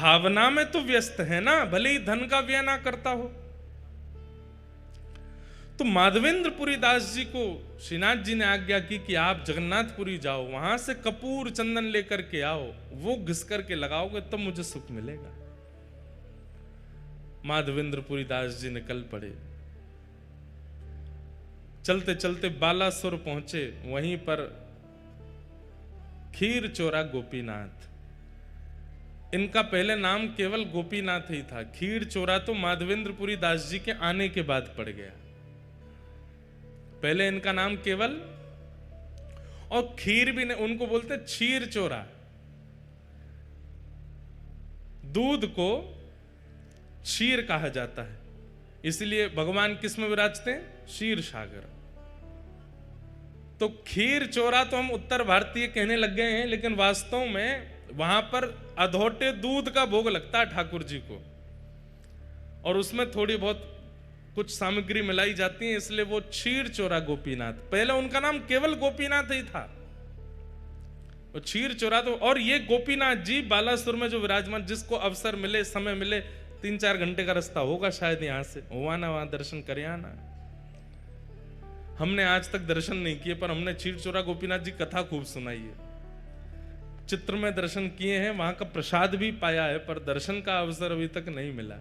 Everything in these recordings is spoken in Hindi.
भावना में तो व्यस्त है ना, भले ही धन का व्यय ना करता हो। तो माधवेंद्रपुरी दास जी को श्रीनाथ जी ने आज्ञा की कि आप जगन्नाथपुरी जाओ, वहां से कपूर चंदन लेकर के आओ, वो घिस करके लगाओगे तब मुझे सुख मिलेगा। माधवेंद्रपुरी दास जी निकल पड़े। चलते चलते बालासुर पहुंचे, वहीं पर खीर चोरा गोपीनाथ, इनका पहले नाम केवल गोपीनाथ ही था। खीर चोरा तो माधवेंद्रपुरी दास जी के आने के बाद पड़ गया, पहले इनका नाम केवल, और खीर भी नहीं, उनको बोलते क्षीर चोरा। दूध को क्षीर कहा जाता है, इसलिए भगवान किस में विराजते हैं? क्षीर सागर। तो खीर चोरा तो हम उत्तर भारतीय कहने लग गए हैं, लेकिन वास्तव में वहां पर अधोटे दूध का भोग लगता है ठाकुर जी को, और उसमें थोड़ी बहुत कुछ सामग्री मिलाई जाती है, इसलिए वो क्षीर चोरा गोपीनाथ। पहले उनका नाम केवल गोपीनाथ ही था, वो क्षीर चोरा। तो और ये गोपीनाथ जी बालासुर में जो विराजमान, जिसको अवसर मिले, समय मिले, 3-4 घंटे का रास्ता होगा शायद यहां से, हुआ ना वहां दर्शन करे आना। हमने आज तक दर्शन नहीं किए, पर हमने क्षीर चोरा गोपीनाथ जी कथा खूब सुनाई है, चित्र में दर्शन किए हैं, वहां का प्रसाद भी पाया है, पर दर्शन का अवसर अभी तक नहीं मिला।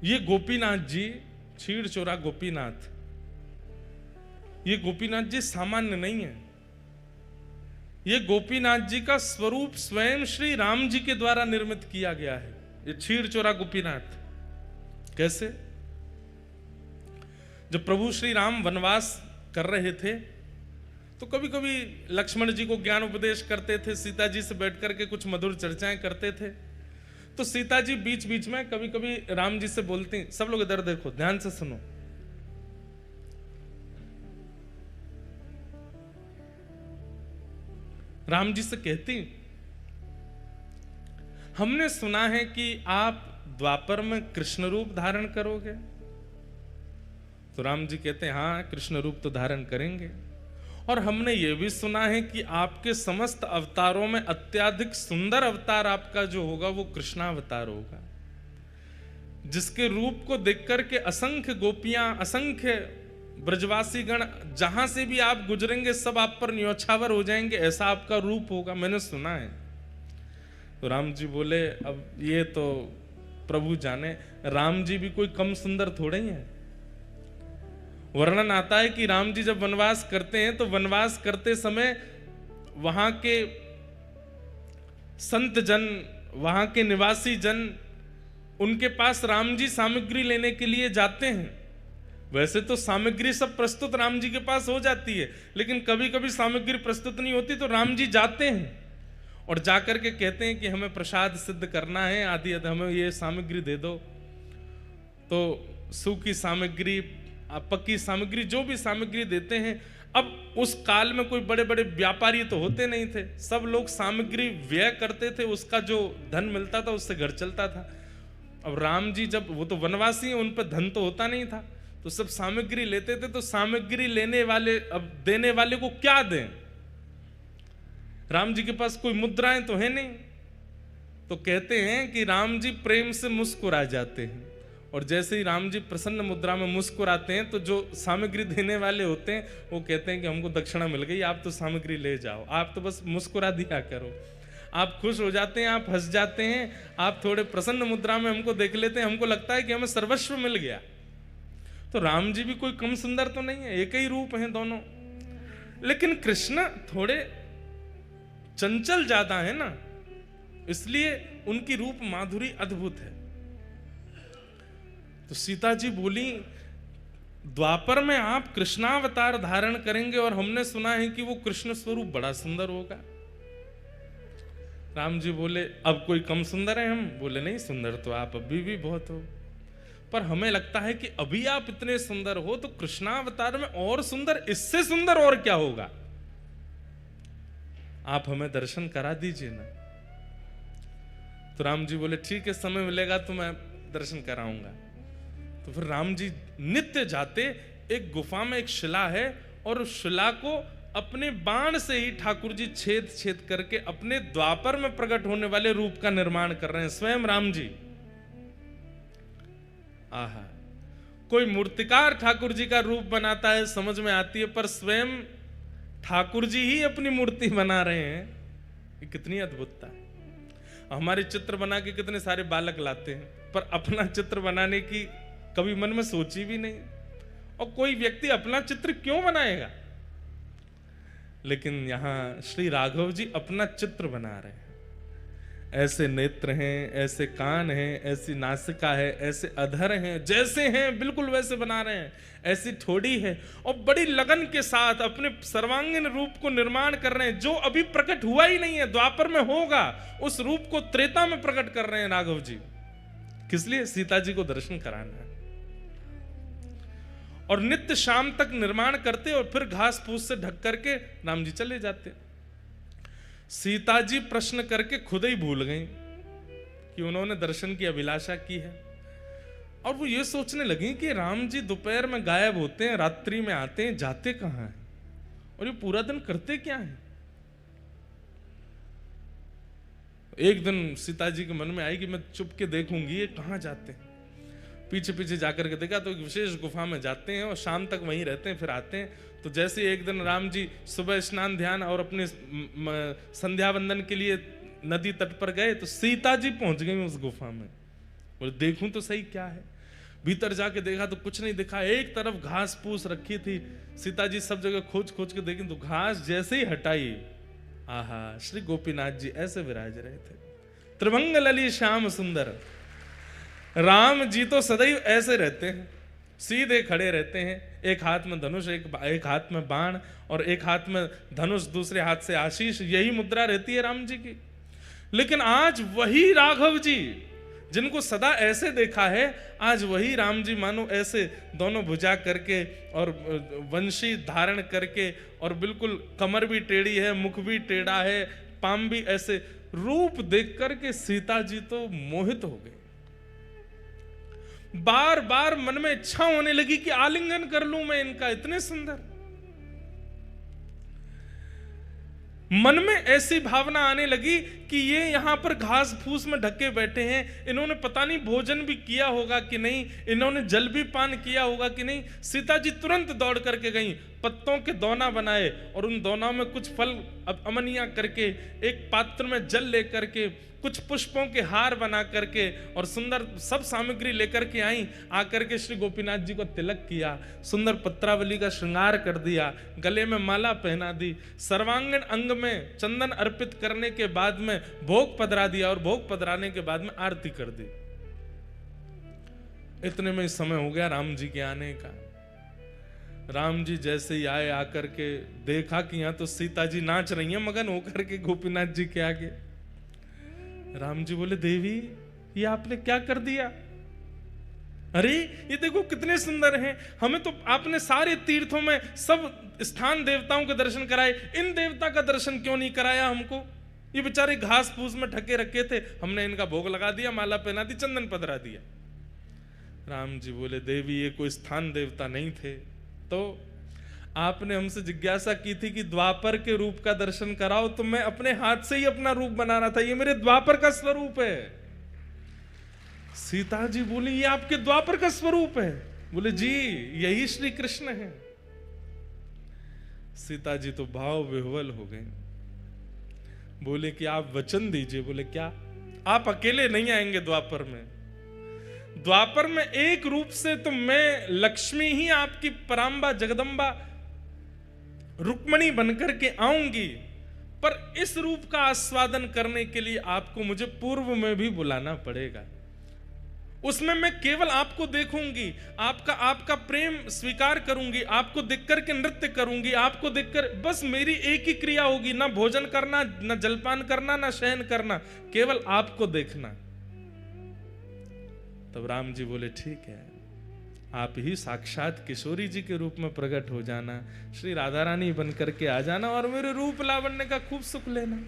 ये गोपीनाथ जी, क्षीर चोरा गोपीनाथ, ये गोपीनाथ जी सामान्य नहीं है। ये गोपीनाथ जी का स्वरूप स्वयं श्री राम जी के द्वारा निर्मित किया गया है, ये क्षीर चोरा गोपीनाथ। कैसे? जब प्रभु श्री राम वनवास कर रहे थे, तो कभी कभी लक्ष्मण जी को ज्ञान उपदेश करते थे, सीता जी से बैठ करके कुछ मधुर चर्चाएं करते थे। तो सीता जी बीच बीच में कभी कभी राम जी से बोलती, सब लोग इधर देखो, ध्यान से सुनो। राम जी से कहती, हमने सुना है कि आप द्वापर में कृष्ण रूप धारण करोगे। तो राम जी कहते हैं, हाँ कृष्ण रूप तो धारण करेंगे, और हमने ये भी सुना है कि आपके समस्त अवतारों में अत्यधिक सुंदर अवतार आपका जो होगा वो कृष्णावतार होगा, जिसके रूप को देख करके असंख्य गोपियां, असंख्य ब्रजवासी गण जहां से भी आप गुजरेंगे सब आप पर न्योछावर हो जाएंगे, ऐसा आपका रूप होगा, मैंने सुना है। तो राम जी बोले, अब ये तो प्रभु जाने, राम जी भी कोई कम सुंदर थोड़े ही है। वर्णन आता है कि राम जी जब वनवास करते हैं तो वनवास करते समय वहां के संत जन, वहां के निवासी जन, उनके पास राम जी सामग्री लेने के लिए जाते हैं। वैसे तो सामग्री सब प्रस्तुत राम जी के पास हो जाती है, लेकिन कभी कभी सामग्री प्रस्तुत नहीं होती, तो राम जी जाते हैं और जाकर के कहते हैं कि हमें प्रसाद सिद्ध करना है, आदि हमें ये सामग्री दे दो। तो सूखी सामग्री, पक्की सामग्री, जो भी सामग्री देते हैं। अब उस काल में कोई बड़े बड़े व्यापारी तो होते नहीं थे, सब लोग सामग्री व्यय करते थे, उसका जो धन मिलता था उससे घर चलता था। अब राम जी जब, वो तो वनवासी हैं, उन पर धन तो होता नहीं था, तो सब सामग्री लेते थे। तो सामग्री लेने वाले, अब देने वाले को क्या दें? राम जी के पास कोई मुद्राएं तो है नहीं, तो कहते हैं कि राम जी प्रेम से मुस्कुरा जाते हैं, और जैसे ही राम जी प्रसन्न मुद्रा में मुस्कुराते हैं तो जो सामग्री देने वाले होते हैं वो कहते हैं कि हमको दक्षिणा मिल गई, आप तो सामग्री ले जाओ, आप तो बस मुस्कुरा दिया करो। आप खुश हो जाते हैं, आप हंस जाते हैं, आप थोड़े प्रसन्न मुद्रा में हमको देख लेते हैं, हमको लगता है कि हमें सर्वस्व मिल गया। तो राम जी भी कोई कम सुंदर तो नहीं है, एक ही रूप हैं दोनों, लेकिन कृष्ण थोड़े चंचल ज्यादा है ना, इसलिए उनकी रूप माधुरी अद्भुत है। तो सीता जी बोली, द्वापर में आप कृष्णावतार धारण करेंगे और हमने सुना है कि वो कृष्ण स्वरूप बड़ा सुंदर होगा। राम जी बोले, अब कोई कम सुंदर है हम? बोले नहीं, सुंदर तो आप अभी भी बहुत हो, पर हमें लगता है कि अभी आप इतने सुंदर हो तो कृष्णावतार में और सुंदर, इससे सुंदर और क्या होगा? आप हमें दर्शन करा दीजिए ना। तो राम जी बोले, ठीक है, समय मिलेगा तो मैं दर्शन कराऊंगा। तो फिर राम जी नित्य जाते, एक गुफा में एक शिला है और उस शिला को अपने बाण से ही ठाकुर जी छेद छेद करके अपने द्वापर में प्रकट होने वाले रूप का निर्माण कर रहे हैं, स्वयं राम जी। आहा, कोई मूर्तिकार ठाकुर जी का रूप बनाता है समझ में आती है, पर स्वयं ठाकुर जी ही अपनी मूर्ति बना रहे हैं, ये कितनी अद्भुतता है। हमारे चित्र बना के कितने सारे बालक लाते हैं, पर अपना चित्र बनाने की कभी मन में सोची भी नहीं। और कोई व्यक्ति अपना चित्र क्यों बनाएगा, लेकिन यहां श्री राघव जी अपना चित्र बना रहे हैं। ऐसे नेत्र हैं, ऐसे कान हैं, ऐसी नासिका है, ऐसे अधर हैं, जैसे हैं बिल्कुल वैसे बना रहे हैं, ऐसी ठोड़ी है, और बड़ी लगन के साथ अपने सर्वांगीण रूप को निर्माण कर रहे हैं, जो अभी प्रकट हुआ ही नहीं है, द्वापर में होगा। उस रूप को त्रेता में प्रकट कर रहे हैं राघव जी। किस लिए? सीता जी को दर्शन कराना है। और नित्य शाम तक निर्माण करते और फिर घास फूस से ढक करके राम जी चले जाते। सीता जी प्रश्न करके खुद ही भूल गई कि उन्होंने दर्शन की अभिलाषा की है, और वो ये सोचने लगी कि राम जी दोपहर में गायब होते हैं, रात्रि में आते हैं, जाते कहां हैं, और ये पूरा दिन करते क्या हैं। एक दिन सीता जी के मन में आई कि मैं चुप के देखूंगी ये कहां जाते हैं। पीछे पीछे जाकर के देखा तो एक विशेष गुफा में जाते हैं और शाम तक वहीं रहते हैं, फिर आते हैं। तो जैसे एक दिन राम जी सुबह स्नान ध्यान और अपने संध्या वंदन के लिए नदी तट पर गए, तो सीता जी पहुंच गई उस गुफा में। बोले देखूं तो सही क्या है। भीतर जाके देखा तो कुछ नहीं दिखा, एक तरफ घास फूस रखी थी। सीता जी सब जगह खोज खोज के देखी तो घास जैसे ही हटाई, आहा, श्री गोपीनाथ जी ऐसे विराज रहे थे, त्रिभंग लली श्याम सुंदर। राम जी तो सदैव ऐसे रहते हैं, सीधे खड़े रहते हैं, एक हाथ में धनुष, एक हाथ में बाण, और एक हाथ में धनुष, दूसरे हाथ से आशीष, यही मुद्रा रहती है राम जी की। लेकिन आज वही राघव जी जिनको सदा ऐसे देखा है, आज वही राम जी मानो ऐसे दोनों भुजा करके और वंशी धारण करके, और बिल्कुल कमर भी टेढ़ी है, मुख भी टेढ़ा है, पाम भी ऐसे, रूप देख करके सीता जी तो मोहित हो गए। बार बार मन में इच्छा होने लगी कि आलिंगन कर लूं मैं इनका, इतने सुंदर। मन में ऐसी भावना आने लगी कि ये यहां पर घास फूस में ढके बैठे हैं, इन्होंने पता नहीं भोजन भी किया होगा कि नहीं, इन्होंने जल भी पान किया होगा कि नहीं। सीता जी तुरंत दौड़ करके गई, पत्तों के दोना बनाए और उन दोनों में कुछ फल अमनिया करके, एक पात्र में जल लेकर के, कुछ पुष्पों के हार बना करके और सुंदर सब सामग्री लेकर के आई। आकर के श्री गोपीनाथ जी को तिलक किया, सुंदर पत्रावली का श्रृंगार कर दिया, गले में माला पहना दी, सर्वांगीण अंग में चंदन अर्पित करने के बाद में भोग पधरा दिया, और भोग पधराने के बाद में आरती कर दी। इतने में समय हो गया राम जी के आने का। राम जी जैसे ही आए, आकर के देखा कि यहां तो सीता जी नाच रही हैं मगन होकर के गोपीनाथ जी के आगे। राम जी बोले, देवी ये आपने क्या कर दिया? अरे ये देखो कितने सुंदर हैं, हमें तो आपने सारे तीर्थों में सब स्थान देवताओं के दर्शन कराए, इन देवता का दर्शन क्यों नहीं कराया हमको? ये बेचारे घास फूस में ढके रखे थे, हमने इनका भोग लगा दिया, माला पहना दी, चंदन पधरा दिया। राम जी बोले, देवी ये कोई स्थान देवता नहीं थे, तो आपने हमसे जिज्ञासा की थी कि द्वापर के रूप का दर्शन कराओ, तो मैं अपने हाथ से ही अपना रूप बना रहा था, ये मेरे द्वापर का स्वरूप है। सीता जी बोली, ये आपके द्वापर का स्वरूप है? बोले जी यही श्री कृष्ण है। सीता जी तो भाव विह्वल हो गए, बोले कि आप वचन दीजिए। बोले क्या? आप अकेले नहीं आएंगे द्वापर में, द्वापर में एक रूप से तो मैं लक्ष्मी ही आपकी परांबा जगदम्बा रुक्मणी बनकर के आऊंगी, पर इस रूप का आस्वादन करने के लिए आपको मुझे पूर्व में भी बुलाना पड़ेगा। उसमें मैं केवल आपको देखूंगी, आपका प्रेम स्वीकार करूंगी, आपको देखकर के नृत्य करूंगी, आपको देखकर बस मेरी एक ही क्रिया होगी, ना भोजन करना, ना जलपान करना, ना शयन करना, केवल आपको देखना। तब राम जी बोले, ठीक है, आप ही साक्षात किशोरी जी के रूप में प्रकट हो जाना, श्री राधा रानी बन करके आ जाना और मेरे रूप लावण्य का खूब सुख लेना।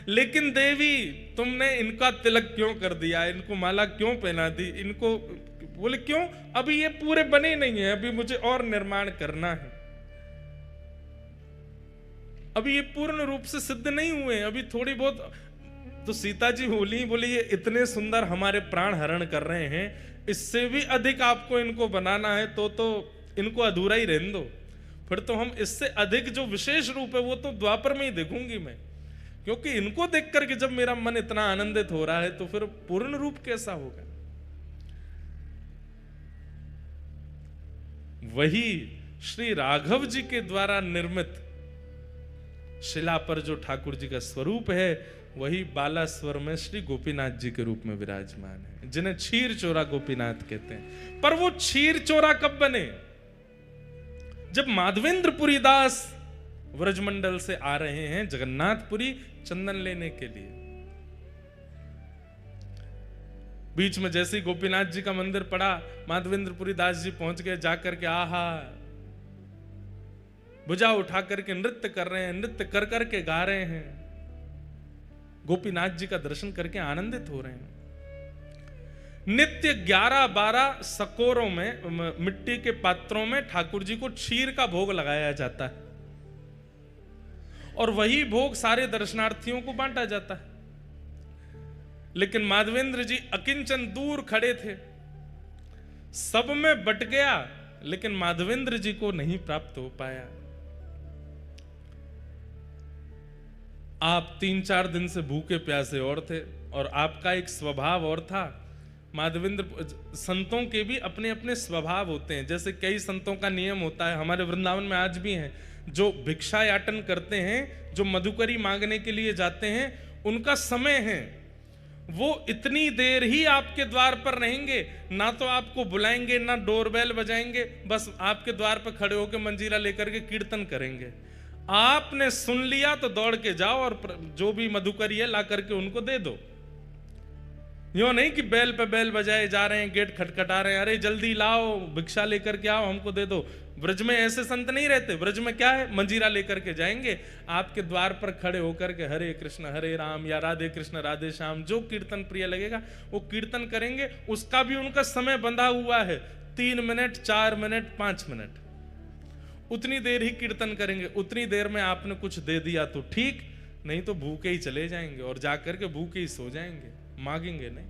लेकिन देवी तुमने इनका तिलक क्यों कर दिया, इनको माला क्यों पहना दी, इनको? बोले क्यों? अभी ये पूरे बने नहीं है, अभी मुझे और निर्माण करना है। अभी ये पूर्ण रूप से सिद्ध नहीं हुए, अभी थोड़ी बहुत। तो सीता जी बोली ये इतने सुंदर हमारे प्राण हरण कर रहे हैं, इससे भी अधिक आपको इनको बनाना है तो इनको अधूरा ही रहने दो। फिर तो हम इससे अधिक जो विशेष रूप है वो तो द्वापर में ही देखूंगी मैं, क्योंकि इनको देख करके जब मेरा मन इतना आनंदित हो रहा है तो फिर पूर्ण रूप कैसा होगा। वही श्री राघव जी के द्वारा निर्मित शिला पर जो ठाकुर जी का स्वरूप है, वही बालास्वर में श्री गोपीनाथ जी के रूप में विराजमान है, जिन्हें क्षीर चोरा गोपीनाथ कहते हैं। पर वो क्षीर चोरा कब बने? जब माधवेंद्रपुरी दास व्रजमंडल से आ रहे हैं जगन्नाथपुरी चंदन लेने के लिए। बीच में जैसे ही गोपीनाथ जी का मंदिर पड़ा, माधवेंद्रपुरी दास जी पहुंच गए, जाकर के आहा भुजा उठा करके नृत्य कर रहे हैं, नृत्य कर करके गा रहे हैं, गोपीनाथ जी का दर्शन करके आनंदित हो रहे हैं। नित्य 11-12 सकोरों में, मिट्टी के पात्रों में ठाकुर जी को क्षीर का भोग लगाया जाता है और वही भोग सारे दर्शनार्थियों को बांटा जाता है। लेकिन माधवेंद्र जी अकिंचन दूर खड़े थे, सब में बट गया लेकिन माधवेंद्र जी को नहीं प्राप्त हो पाया। आप 3-4 दिन से भूखे प्यासे और थे और आपका एक स्वभाव और था। माधवेंद्र संतों के भी अपने अपने स्वभाव होते हैं। जैसे कई संतों का नियम होता है, हमारे वृंदावन में आज भी हैं, जो भिक्षा याटन करते हैं, जो मधुकरी मांगने के लिए जाते हैं, उनका समय है, वो इतनी देर ही आपके द्वार पर रहेंगे, ना तो आपको बुलाएंगे ना डोरबेल बजाएंगे, बस आपके द्वार पर खड़े होकर मंजीरा लेकर के कीर्तन करेंगे। आपने सुन लिया तो दौड़ के जाओ और जो भी मधुकरी है ला करके उनको दे दो। यूं नहीं कि बैल पे बैल बजाए जा रहे हैं, गेट खटखटा रहे हैं, अरे जल्दी लाओ भिक्षा लेकर के आओ हमको दे दो। ब्रज में ऐसे संत नहीं रहते। ब्रज में क्या है, मंजीरा लेकर के जाएंगे, आपके द्वार पर खड़े होकर के हरे कृष्ण हरे राम या राधे कृष्ण राधे श्याम, जो कीर्तन प्रिय लगेगा वो कीर्तन करेंगे। उसका भी उनका समय बंधा हुआ है, 3 मिनट 4 मिनट 5 मिनट, उतनी देर ही कीर्तन करेंगे। उतनी देर में आपने कुछ दे दिया तो ठीक, नहीं तो भूखे ही चले जाएंगे और जाकर के भूखे ही सो जाएंगे, मांगेंगे नहीं।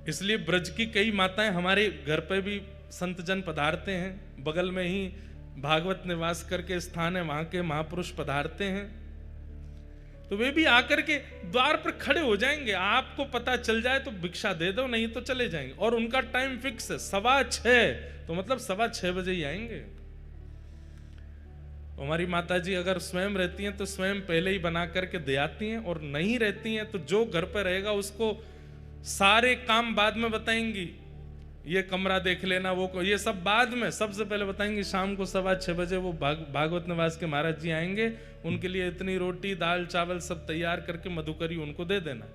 इसलिए ब्रज की कई माताएं हमारे घर पे भी संत जन पधारते हैं, बगल में ही भागवत निवास करके स्थान है, वहां के महापुरुष पधारते हैं, तो वे भी आकर के द्वार पर खड़े हो जाएंगे। आपको पता चल जाए तो भिक्षा दे दो, नहीं तो चले जाएंगे। और उनका टाइम फिक्स है 6:15, तो मतलब 6:15 बजे ही आएंगे। हमारी माता जी अगर स्वयं रहती हैं तो स्वयं पहले ही बना करके दे आती हैं, और नहीं रहती हैं तो जो घर पर रहेगा उसको सारे काम बाद में बताएंगी, ये कमरा देख लेना, वो ये सब बाद में, सबसे पहले बताएंगे शाम को 6:15 बजे वो भागवत निवास के महाराज जी आएंगे, उनके लिए इतनी रोटी दाल चावल सब तैयार करके मधुकरी उनको दे देना।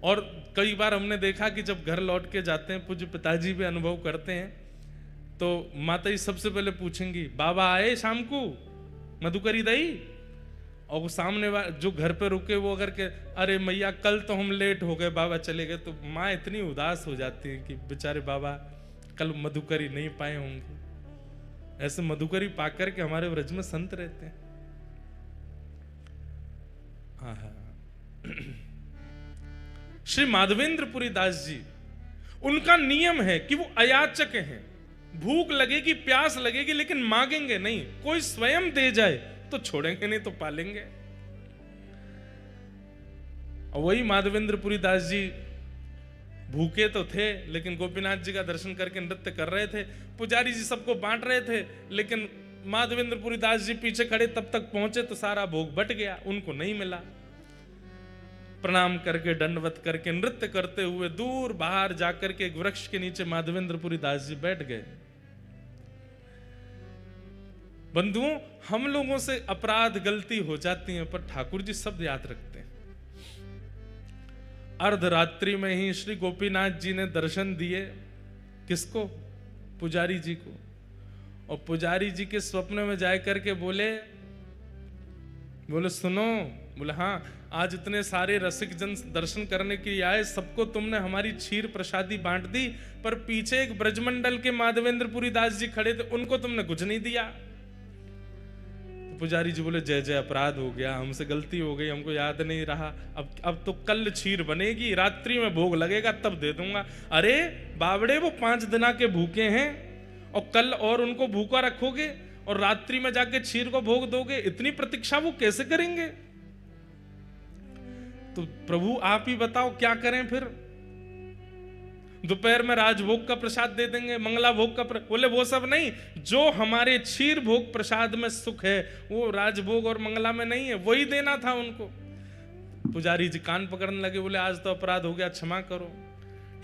और कई बार हमने देखा कि जब घर लौट के जाते हैं, पूज्य पिताजी भी अनुभव करते हैं, तो माता जी सबसे पहले पूछेंगी बाबा आए शाम को मधुकरी दई, और वो सामने जो घर पे रुके वो अगर के अरे मैया कल तो हम लेट हो गए, बाबा चले गए, तो माँ इतनी उदास हो जाती है कि बेचारे बाबा कल मधुकरी नहीं पाए होंगे। ऐसे मधुकरी पाकर के हमारे व्रज में संत रहते हैं। श्री माधवेंद्रपुरी दास जी, उनका नियम है कि वो अयाचक हैं, भूख लगेगी प्यास लगेगी लेकिन मांगेंगे नहीं, कोई स्वयं दे जाए तो छोड़ेंगे नहीं तो पालेंगे। और वही माधवेंद्रपुरी दास जी भूखे तो थे लेकिन गोपीनाथ जी का दर्शन करके नृत्य कर रहे थे, पुजारी जी सबको बांट रहे थे, लेकिन माधवेंद्रपुरी दास जी पीछे खड़े तब तक पहुंचे तो सारा भोग बट गया, उनको नहीं मिला। प्रणाम करके दंडवत करके नृत्य करते हुए दूर बाहर जाकर के एक वृक्ष के नीचे माधवेंद्रपुरी दास जी बैठ गए। बंधुओं, हम लोगों से अपराध गलती हो जाती है, पर ठाकुर जी सब याद रखते हैं। अर्धरात्रि में ही श्री गोपीनाथ जी ने दर्शन दिए, किसको? पुजारी जी को। और पुजारी जी के स्वप्न में जाकर के बोले सुनो बोले हाँ, आज इतने सारे रसिक जन दर्शन करने के लिए आए, सबको तुमने हमारी क्षीर प्रसादी बांट दी, पर पीछे एक ब्रजमंडल के माधवेंद्रपुरी दास जी खड़े थे, उनको तुमने कुछ नहीं दिया। तो पुजारी जी बोले जय जय, अपराध हो गया, हमसे गलती हो गई, हमको याद नहीं रहा। अब तो कल क्षीर बनेगी, रात्रि में भोग लगेगा, तब दे दूंगा। अरे बावड़े, वो 5 दिन के भूखे हैं और कल और उनको भूखा रखोगे और रात्रि में जाके क्षीर को भोग दोगे? इतनी प्रतीक्षा वो कैसे करेंगे? तो प्रभु आप ही बताओ क्या करें फिर? दोपहर में राजभोग का प्रसाद दे देंगे, मंगला भोग का बोले वो सब नहीं, जो हमारे क्षीर भोग प्रसाद में सुख है वो राजभोग और मंगला में नहीं है, वही देना था उनको। पुजारी जी कान पकड़ने लगे, बोले आज तो अपराध हो गया, क्षमा करो।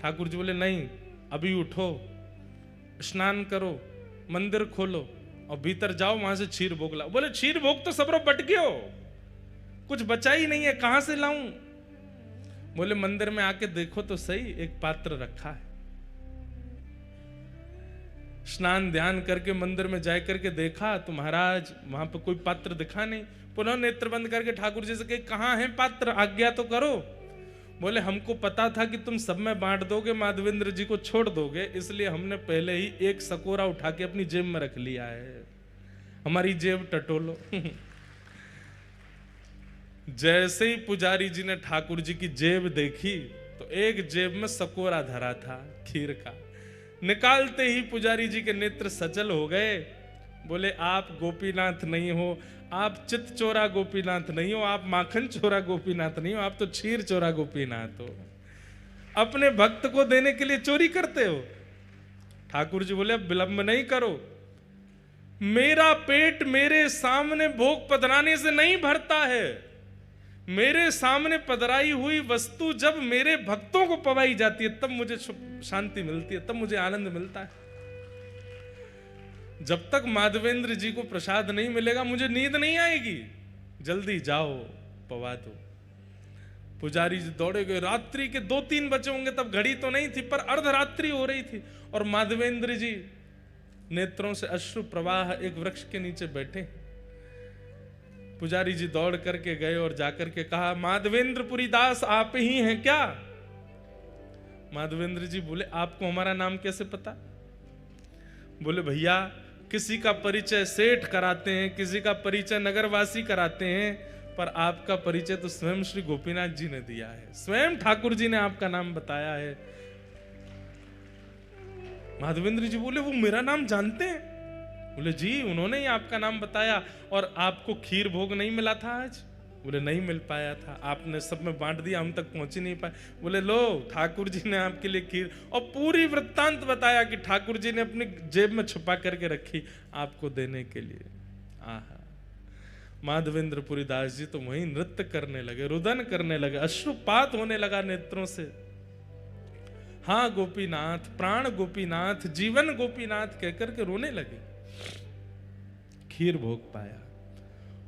ठाकुर जी बोले नहीं, अभी उठो, स्नान करो, मंदिर खोलो और भीतर जाओ, वहां से क्षीर भोग लाओ। बोले क्षीर भोग तो सबरो बट गयो, कुछ बचा ही नहीं है, कहां से लाऊं? बोले मंदिर में आके देखो तो सही, एक पात्र रखा है। स्नान ध्यान करके मंदिर में जा करके देखा तो महाराज वहां पर कोई पात्र दिखा नहीं। पुनः नेत्र बंद करके ठाकुर जी से कहे कहां है पात्र, आज्ञा तो करो। बोले हमको पता था कि तुम सब में बांट दोगे, माधवेंद्र जी को छोड़ दोगे, इसलिए हमने पहले ही एक सकोरा उठा के अपनी जेब में रख लिया है। हमारी जेब टटोलो। जैसे ही पुजारी जी ने ठाकुर जी की जेब देखी तो एक जेब में सकोरा धरा था खीर का। निकालते ही पुजारी जी के नेत्र सचल हो गए। बोले आप गोपीनाथ नहीं हो, आप चित चोरा गोपीनाथ नहीं हो, आप माखन चोरा गोपीनाथ नहीं हो, आप तो क्षीर चोरा गोपीनाथ हो। अपने भक्त को देने के लिए चोरी करते हो। ठाकुर जी बोले अब विलंब नहीं करो, मेरा पेट मेरे सामने भोग पधराने से नहीं भरता है। मेरे सामने पधराई हुई वस्तु जब मेरे भक्तों को पवाई जाती है तब मुझे शांति मिलती है, तब मुझे आनंद मिलता है। जब तक माधवेंद्र जी को प्रसाद नहीं मिलेगा मुझे नींद नहीं आएगी। जल्दी जाओ पवा दो। पुजारी जी दौड़े गए। रात्रि के 2-3 बजे होंगे, तब घड़ी तो नहीं थी पर अर्धरात्रि हो रही थी और माधवेंद्र जी नेत्रों से अश्रु प्रवाह एक वृक्ष के नीचे बैठे। पुजारी जी दौड़ करके गए और जाकर के कहा माधवेंद्रपुरी दास आप ही हैं क्या? माधवेंद्र जी बोले आपको हमारा नाम कैसे पता? बोले भैया किसी का परिचय सेठ कराते हैं, किसी का परिचय नगरवासी कराते हैं, पर आपका परिचय तो स्वयं श्री गोपीनाथ जी ने दिया है, स्वयं ठाकुर जी ने आपका नाम बताया है। माधवेंद्र जी बोले वो मेरा नाम जानते हैं? बोले जी उन्होंने ही आपका नाम बताया। और आपको खीर भोग नहीं मिला था आज? बोले नहीं मिल पाया था, आपने सब में बांट दिया, हम तक पहुंच ही नहीं पाए। बोले लो ठाकुर जी ने आपके लिए खीर, और पूरी वृत्तांत बताया कि ठाकुर जी ने अपनी जेब में छुपा करके रखी आपको देने के लिए। आहा, माधवेंद्रपुरी दास जी तो वहीं नृत्य करने लगे, रुदन करने लगे, अश्रुपात होने लगा नेत्रों से। हाँ गोपीनाथ, प्राण गोपीनाथ, जीवन गोपीनाथ कहकर के रोने लगे। खीर भोग पाया।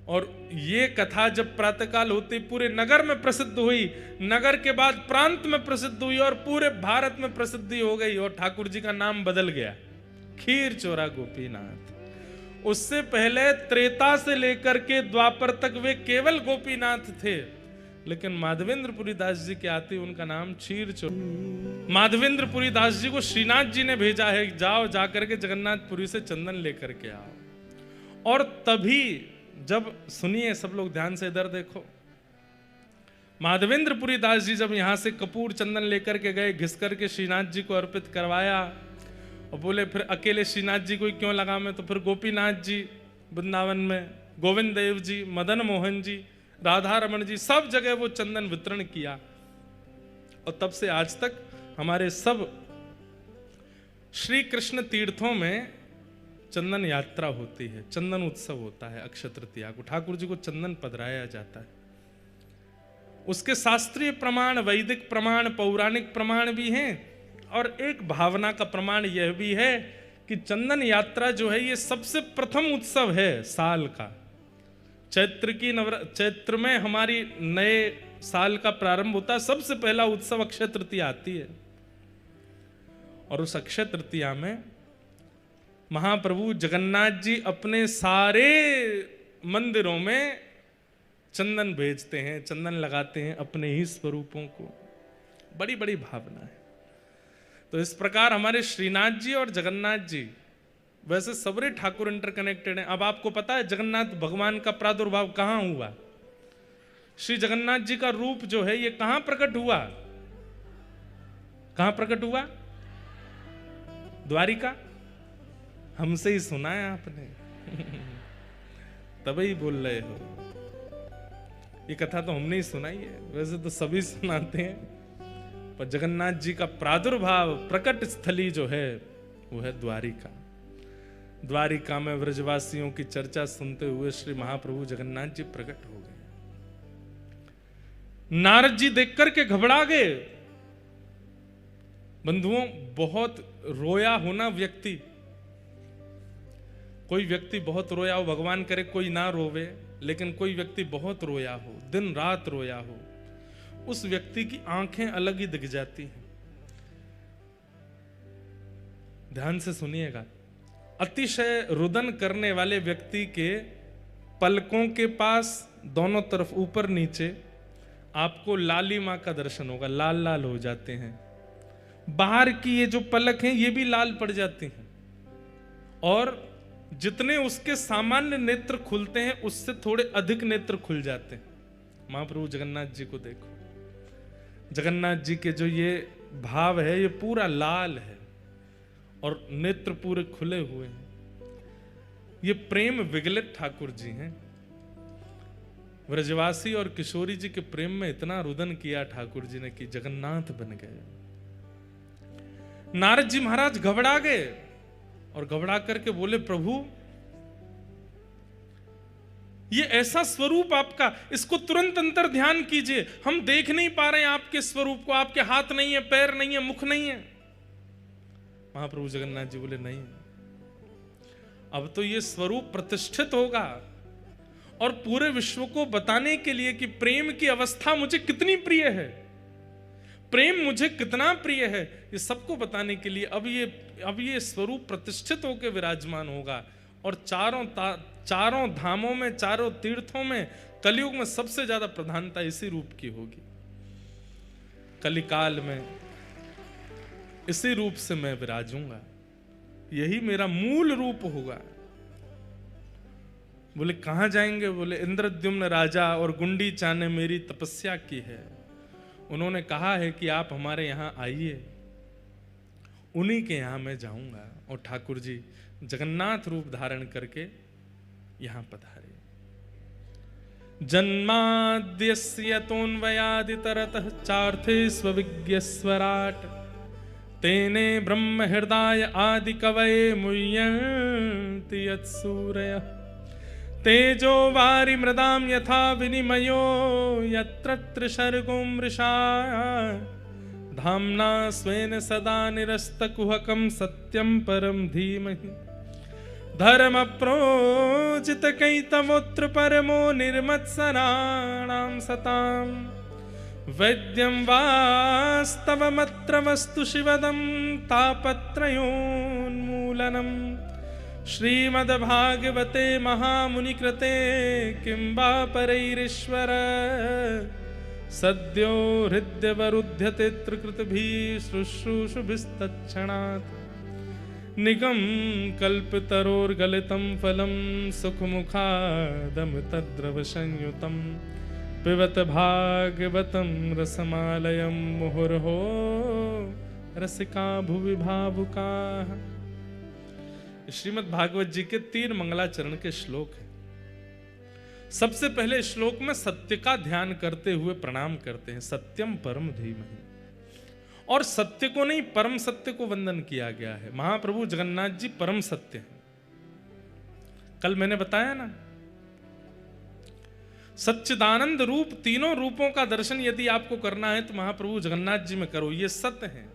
और ये कथा जब प्रातःकाल होते पूरे नगर में प्रसिद्ध हुई, नगर के बाद प्रांत में प्रसिद्ध हुई और पूरे भारत में प्रसिद्धि हो गई और ठाकुर जी का नाम बदल गया, खीर चोरा गोपीनाथ। उससे पहले त्रेता से लेकर के द्वापर तक वे केवल गोपीनाथ थे, लेकिन माधवेंद्रपुरी दास जी के आते उनका नाम क्षीर चोरा। माधवेंद्रपुरी दास जी को श्रीनाथ जी ने भेजा है, जाओ जाकर के जगन्नाथपुरी से चंदन लेकर के आओ। और तभी जब सुनिए सब लोग ध्यान से इधर देखो, माधवेंद्रपुरी दास जी जब यहां से कपूर चंदन लेकर के गए, घिस करके श्रीनाथ जी को अर्पित करवाया और बोले फिर अकेले श्रीनाथ जी को ही क्यों लगा मैं, तो फिर गोपीनाथ जी वृंदावन में, गोविंद देव जी, मदन मोहन जी, राधा रमन जी, सब जगह वो चंदन वितरण किया। और तब से आज तक हमारे सब श्री कृष्ण तीर्थों में चंदन यात्रा होती है, चंदन उत्सव होता है। अक्षय तृतीया को ठाकुर जी को चंदन पधराया जाता है। उसके शास्त्रीय प्रमाण, वैदिक प्रमाण, पौराणिक प्रमाण भी हैं और एक भावना का प्रमाण यह भी है कि चंदन यात्रा जो है ये सबसे प्रथम उत्सव है साल का। चैत्र में हमारी नए साल का प्रारंभ होता है, सबसे पहला उत्सव अक्षय तृतीया आती है। और उस अक्षय तृतीया में महाप्रभु जगन्नाथ जी अपने सारे मंदिरों में चंदन भेजते हैं, चंदन लगाते हैं अपने ही स्वरूपों को। बड़ी बड़ी भावना है। तो इस प्रकार हमारे श्रीनाथ जी और जगन्नाथ जी, वैसे सबरे ठाकुर इंटरकनेक्टेड हैं। अब आपको पता है जगन्नाथ भगवान का प्रादुर्भाव कहां हुआ? श्री जगन्नाथ जी का रूप जो है ये कहां प्रकट हुआ? कहां प्रकट हुआ? द्वारिका। हमसे ही सुना है आपने तभी बोल रहे हो। ये कथा तो हमने ही सुनाई है, वैसे तो सभी सुनाते हैं, पर जगन्नाथ जी का प्रादुर्भाव प्रकट स्थली जो है वो है द्वारिका। द्वारिका में व्रजवासियों की चर्चा सुनते हुए श्री महाप्रभु जगन्नाथ जी प्रकट हो गए। नारद जी देख करके घबरा गए। बंधुओं, बहुत रोया होना व्यक्ति, कोई व्यक्ति बहुत रोया हो, भगवान करे कोई ना रोवे, लेकिन कोई व्यक्ति बहुत रोया हो, दिन रात रोया हो, उस व्यक्ति की आंखें अलग ही दिख जाती हैं। ध्यान से सुनिएगा, अतिशय रुदन करने वाले व्यक्ति के पलकों के पास दोनों तरफ ऊपर नीचे आपको लालिमा का दर्शन होगा, लाल लाल हो जाते हैं। बाहर की ये जो पलक हैं ये भी लाल पड़ जाती हैं, और जितने उसके सामान्य नेत्र खुलते हैं उससे थोड़े अधिक नेत्र खुल जाते हैं। महाप्रभु जगन्नाथ जी को देखो, जगन्नाथ जी के जो ये भाव है ये पूरा लाल है और नेत्र पूरे खुले हुए हैं। ये प्रेम विगलित ठाकुर जी हैं। व्रजवासी और किशोरी जी के प्रेम में इतना रुदन किया ठाकुर जी ने कि जगन्नाथ बन गए। नारद जी महाराज घबरा गए और घबरा करके बोले, प्रभु ये ऐसा स्वरूप आपका, इसको तुरंत अंतर ध्यान कीजिए, हम देख नहीं पा रहे हैं आपके स्वरूप को, आपके हाथ नहीं है, पैर नहीं है, मुख नहीं है। महाप्रभु जगन्नाथ जी बोले, नहीं, अब तो ये स्वरूप प्रतिष्ठित होगा और पूरे विश्व को बताने के लिए कि प्रेम की अवस्था मुझे कितनी प्रिय है, प्रेम मुझे कितना प्रिय है, ये सबको बताने के लिए अब ये स्वरूप प्रतिष्ठित होकर विराजमान होगा। और चारों धामों में, चारों तीर्थों में, कलयुग में सबसे ज्यादा प्रधानता इसी रूप की होगी। कलिकाल में इसी रूप से मैं विराजूंगा, यही मेरा मूल रूप होगा। बोले कहां जाएंगे? बोले इंद्रद्युम्न राजा और गुंडीचा ने मेरी तपस्या की है, उन्होंने कहा है कि आप हमारे यहां आइए, उन्हीं के यहां मैं जाऊंगा। और ठाकुर जी जगन्नाथ रूप धारण करके यहां पधारे। जन्माद्यस्य तोन्वयादितरतः चार्थे स्वविज्ञस्वराट तेने ब्रह्म हृदय आदि कवये मुह्यन्ति यत्सूरयः तेजो वारि मृदाम यथा विनिमयो यत्र त्रिशर्गो मृषा धाम्ना स्वेन सदा निरस्तकुहकं सत्यं परं धीमहि धर्म प्रोजित कैतवोत्र परमो निर्मत्सराणां सताम् वैद्यं वास्तवमत्र वस्तु शिवदं तापत्रयोन्मूलनम् श्रीमद्भागवते महामुनिकृते किं वा परैरीश्वर सद्यो हृद्यवरुध्यते त्रिकृतभिः शुश्रूषुभिस्तत्क्षणात् निगम कल्पतरोर्गलितं फलं सुखमुखादं तद्रव संयुतं पिबत भागवतं रसमालयं मुहुर्हो रसिका भुवि भावुकाः। श्रीमद् भागवत जी के 3 मंगलाचरण के श्लोक हैं। सबसे पहले श्लोक में सत्य का ध्यान करते हुए प्रणाम करते हैं, सत्यम परम धीमहि। और सत्य को नहीं, परम सत्य को वंदन किया गया है। महाप्रभु जगन्नाथ जी परम सत्य हैं। कल मैंने बताया ना, सच्चिदानंद रूप, तीनों रूपों का दर्शन यदि आपको करना है तो महाप्रभु जगन्नाथ जी में करो। ये सत्य है,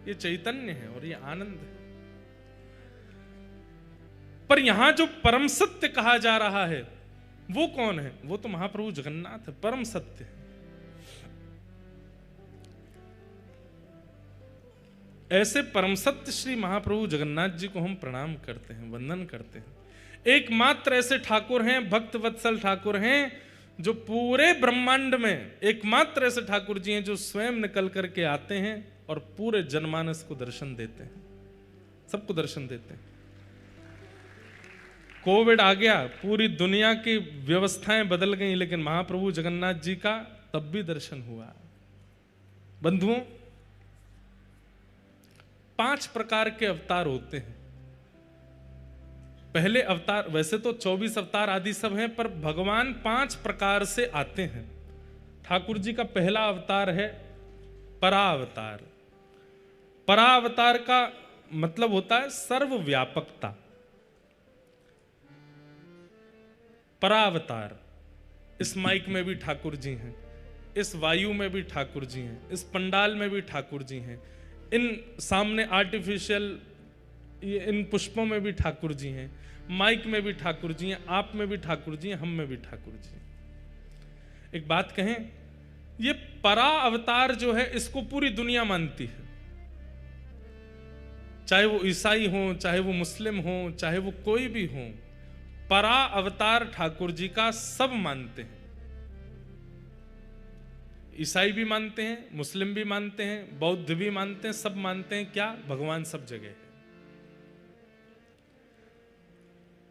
ये चैतन्य है और ये आनंद है। पर यहां जो परम सत्य कहा जा रहा है वो कौन है? वो तो महाप्रभु जगन्नाथ है, परम सत्य है। ऐसे परम सत्य श्री महाप्रभु जगन्नाथ जी को हम प्रणाम करते हैं, वंदन करते हैं। एकमात्र ऐसे ठाकुर हैं, भक्त वत्सल ठाकुर हैं जो पूरे ब्रह्मांड में एकमात्र ऐसे ठाकुर जी हैं जो स्वयं निकल करके आते हैं और पूरे जनमानस को दर्शन देते हैं, सबको दर्शन देते हैं। कोविड आ गया, पूरी दुनिया की व्यवस्थाएं बदल गई, लेकिन महाप्रभु जगन्नाथ जी का तब भी दर्शन हुआ। बंधुओं, 5 प्रकार के अवतार होते हैं। पहले अवतार, वैसे तो 24 अवतार आदि सब हैं, पर भगवान 5 प्रकार से आते हैं। ठाकुर जी का पहला अवतार है परावतार। परावतार का मतलब होता है सर्वव्यापकता। परावतार, इस माइक में भी ठाकुर जी हैं, इस वायु में भी ठाकुर जी हैं, इस पंडाल में भी ठाकुर जी हैं, इन सामने आर्टिफिशियल इन पुष्पों में भी ठाकुर जी हैं, माइक में भी ठाकुर जी हैं, आप में भी ठाकुर जी हैं, हम में भी ठाकुर जी हैं। एक बात कहें, ये परा अवतार जो है इसको पूरी दुनिया मानती है, चाहे वो ईसाई हो, चाहे वो मुस्लिम हो, चाहे वो कोई भी हो। परा अवतार ठाकुर जी का सब मानते हैं। ईसाई भी मानते हैं, मुस्लिम भी मानते हैं, बौद्ध भी मानते हैं, सब मानते हैं क्या? भगवान सब जगह है।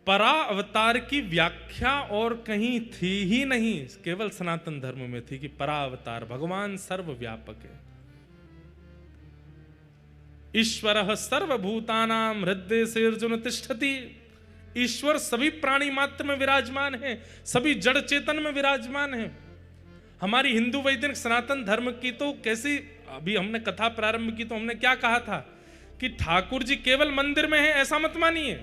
परा अवतार की व्याख्या और कहीं थी ही नहीं, केवल सनातन धर्म में थी कि परा अवतार भगवान सर्वव्यापक है। ईश्वरः सर्वभूतानां हृदय से अर्जुन तिष्ठति। ईश्वर सभी प्राणी मात्र में विराजमान है, सभी जड़ चेतन में विराजमान है। हमारी हिंदू वैदिक सनातन धर्म की तो कैसी, अभी हमने कथा प्रारंभ की तो हमने क्या कहा था कि ठाकुर जी केवल मंदिर में हैं, ऐसा मत मानिए।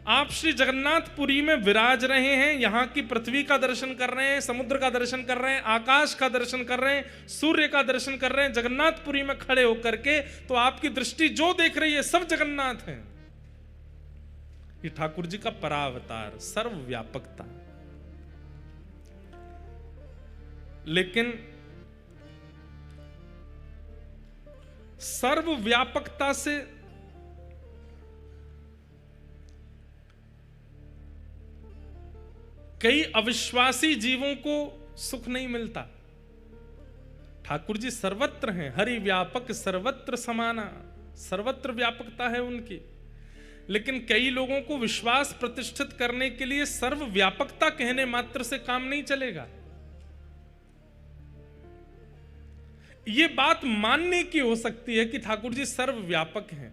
आप श्री जगन्नाथपुरी में विराज रहे हैं, यहाँ की पृथ्वी का दर्शन कर रहे हैं, समुद्र का दर्शन कर रहे हैं, आकाश का दर्शन कर रहे हैं, सूर्य का दर्शन कर रहे हैं, जगन्नाथपुरी में खड़े होकर के, तो आपकी दृष्टि जो देख रही है सब जगन्नाथ हैं। ये ठाकुर जी का परावतार, सर्वव्यापकता। लेकिन सर्वव्यापकता से कई अविश्वासी जीवों को सुख नहीं मिलता। ठाकुर जी सर्वत्र हैं, हरि व्यापक सर्वत्र समाना, सर्वत्र व्यापकता है उनकी। लेकिन कई लोगों को विश्वास प्रतिष्ठित करने के लिए सर्वव्यापकता कहने मात्र से काम नहीं चलेगा। यह बात मानने की हो सकती है कि ठाकुर जी सर्वव्यापक हैं,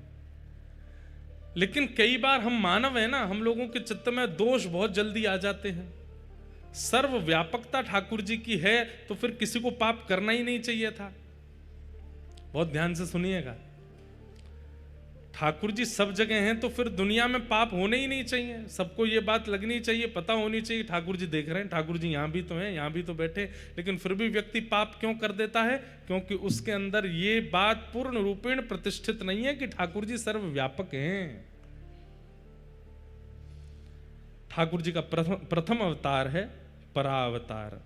लेकिन कई बार हम मानव है ना, हम लोगों के चित्त में दोष बहुत जल्दी आ जाते हैं। सर्वव्यापकता ठाकुर जी की है तो फिर किसी को पाप करना ही नहीं चाहिए था। बहुत ध्यान से सुनिएगा, ठाकुर जी सब जगह हैं तो फिर दुनिया में पाप होने ही नहीं चाहिए। सबको ये बात लगनी चाहिए, पता होनी चाहिए ठाकुर जी देख रहे हैं, ठाकुर जी यहां भी तो हैं, यहां भी तो बैठे, लेकिन फिर भी व्यक्ति पाप क्यों कर देता है? क्योंकि उसके अंदर ये बात पूर्ण रूपेण प्रतिष्ठित नहीं है कि ठाकुर जी सर्वव्यापक हैं। ठाकुर जी का प्रथम अवतार है परावतार।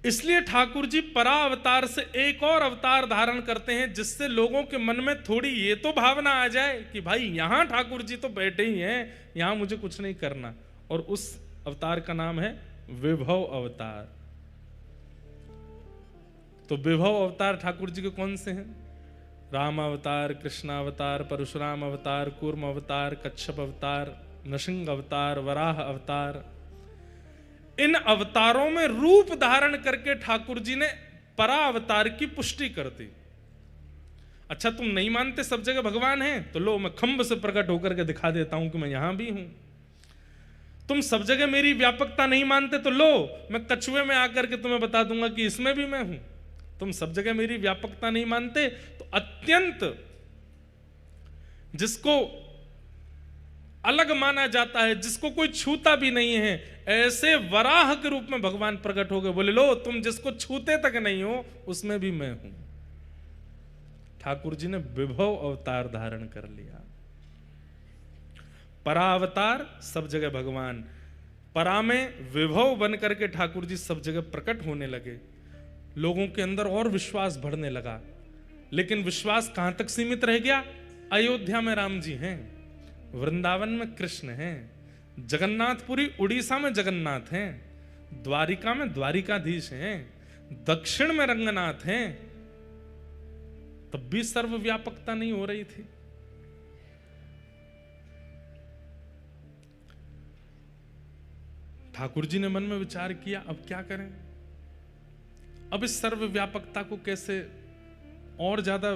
इसलिए ठाकुर जी परावतार से एक और अवतार धारण करते हैं, जिससे लोगों के मन में थोड़ी ये तो भावना आ जाए कि भाई यहां ठाकुर जी तो बैठे ही हैं, यहां मुझे कुछ नहीं करना। और उस अवतार का नाम है विभव अवतार। तो विभव अवतार ठाकुर जी के कौन से हैं? राम अवतार, कृष्ण अवतार, परशुराम अवतार, कूर्म अवतार, कच्छप अवतार, नृसिंह अवतार, वराह अवतार। इन अवतारों में रूप धारण करके ठाकुर जी ने परा अवतार की पुष्टि कर दी। अच्छा, तुम नहीं मानते सब जगह भगवान है, तो लो मैं खंभ से प्रकट होकर के दिखा देता हूं कि मैं यहां भी हूं। तुम सब जगह मेरी व्यापकता नहीं मानते, तो लो मैं कछुए में आकर के तुम्हें बता दूंगा कि इसमें भी मैं हूं। तुम सब जगह मेरी व्यापकता नहीं मानते, तो अत्यंत जिसको अलग माना जाता है, जिसको कोई छूता भी नहीं है, ऐसे वराह के रूप में भगवान प्रकट हो गए। बोले लो तुम जिसको छूते तक नहीं हो उसमें भी मैं हूं। ठाकुर जी ने विभव अवतार धारण कर लिया। परावतार सब जगह भगवान, परा में विभव बन करके ठाकुर जी सब जगह प्रकट होने लगे। लोगों के अंदर और विश्वास बढ़ने लगा। लेकिन विश्वास कहां तक सीमित रह गया? अयोध्या में राम जी हैं, वृंदावन में कृष्ण हैं, जगन्नाथपुरी उड़ीसा में जगन्नाथ हैं, द्वारिका में द्वारिकाधीश हैं, दक्षिण में रंगनाथ हैं, तब भी सर्वव्यापकता नहीं हो रही थी। ठाकुर जी ने मन में विचार किया, अब क्या करें, अब इस सर्वव्यापकता को कैसे और ज्यादा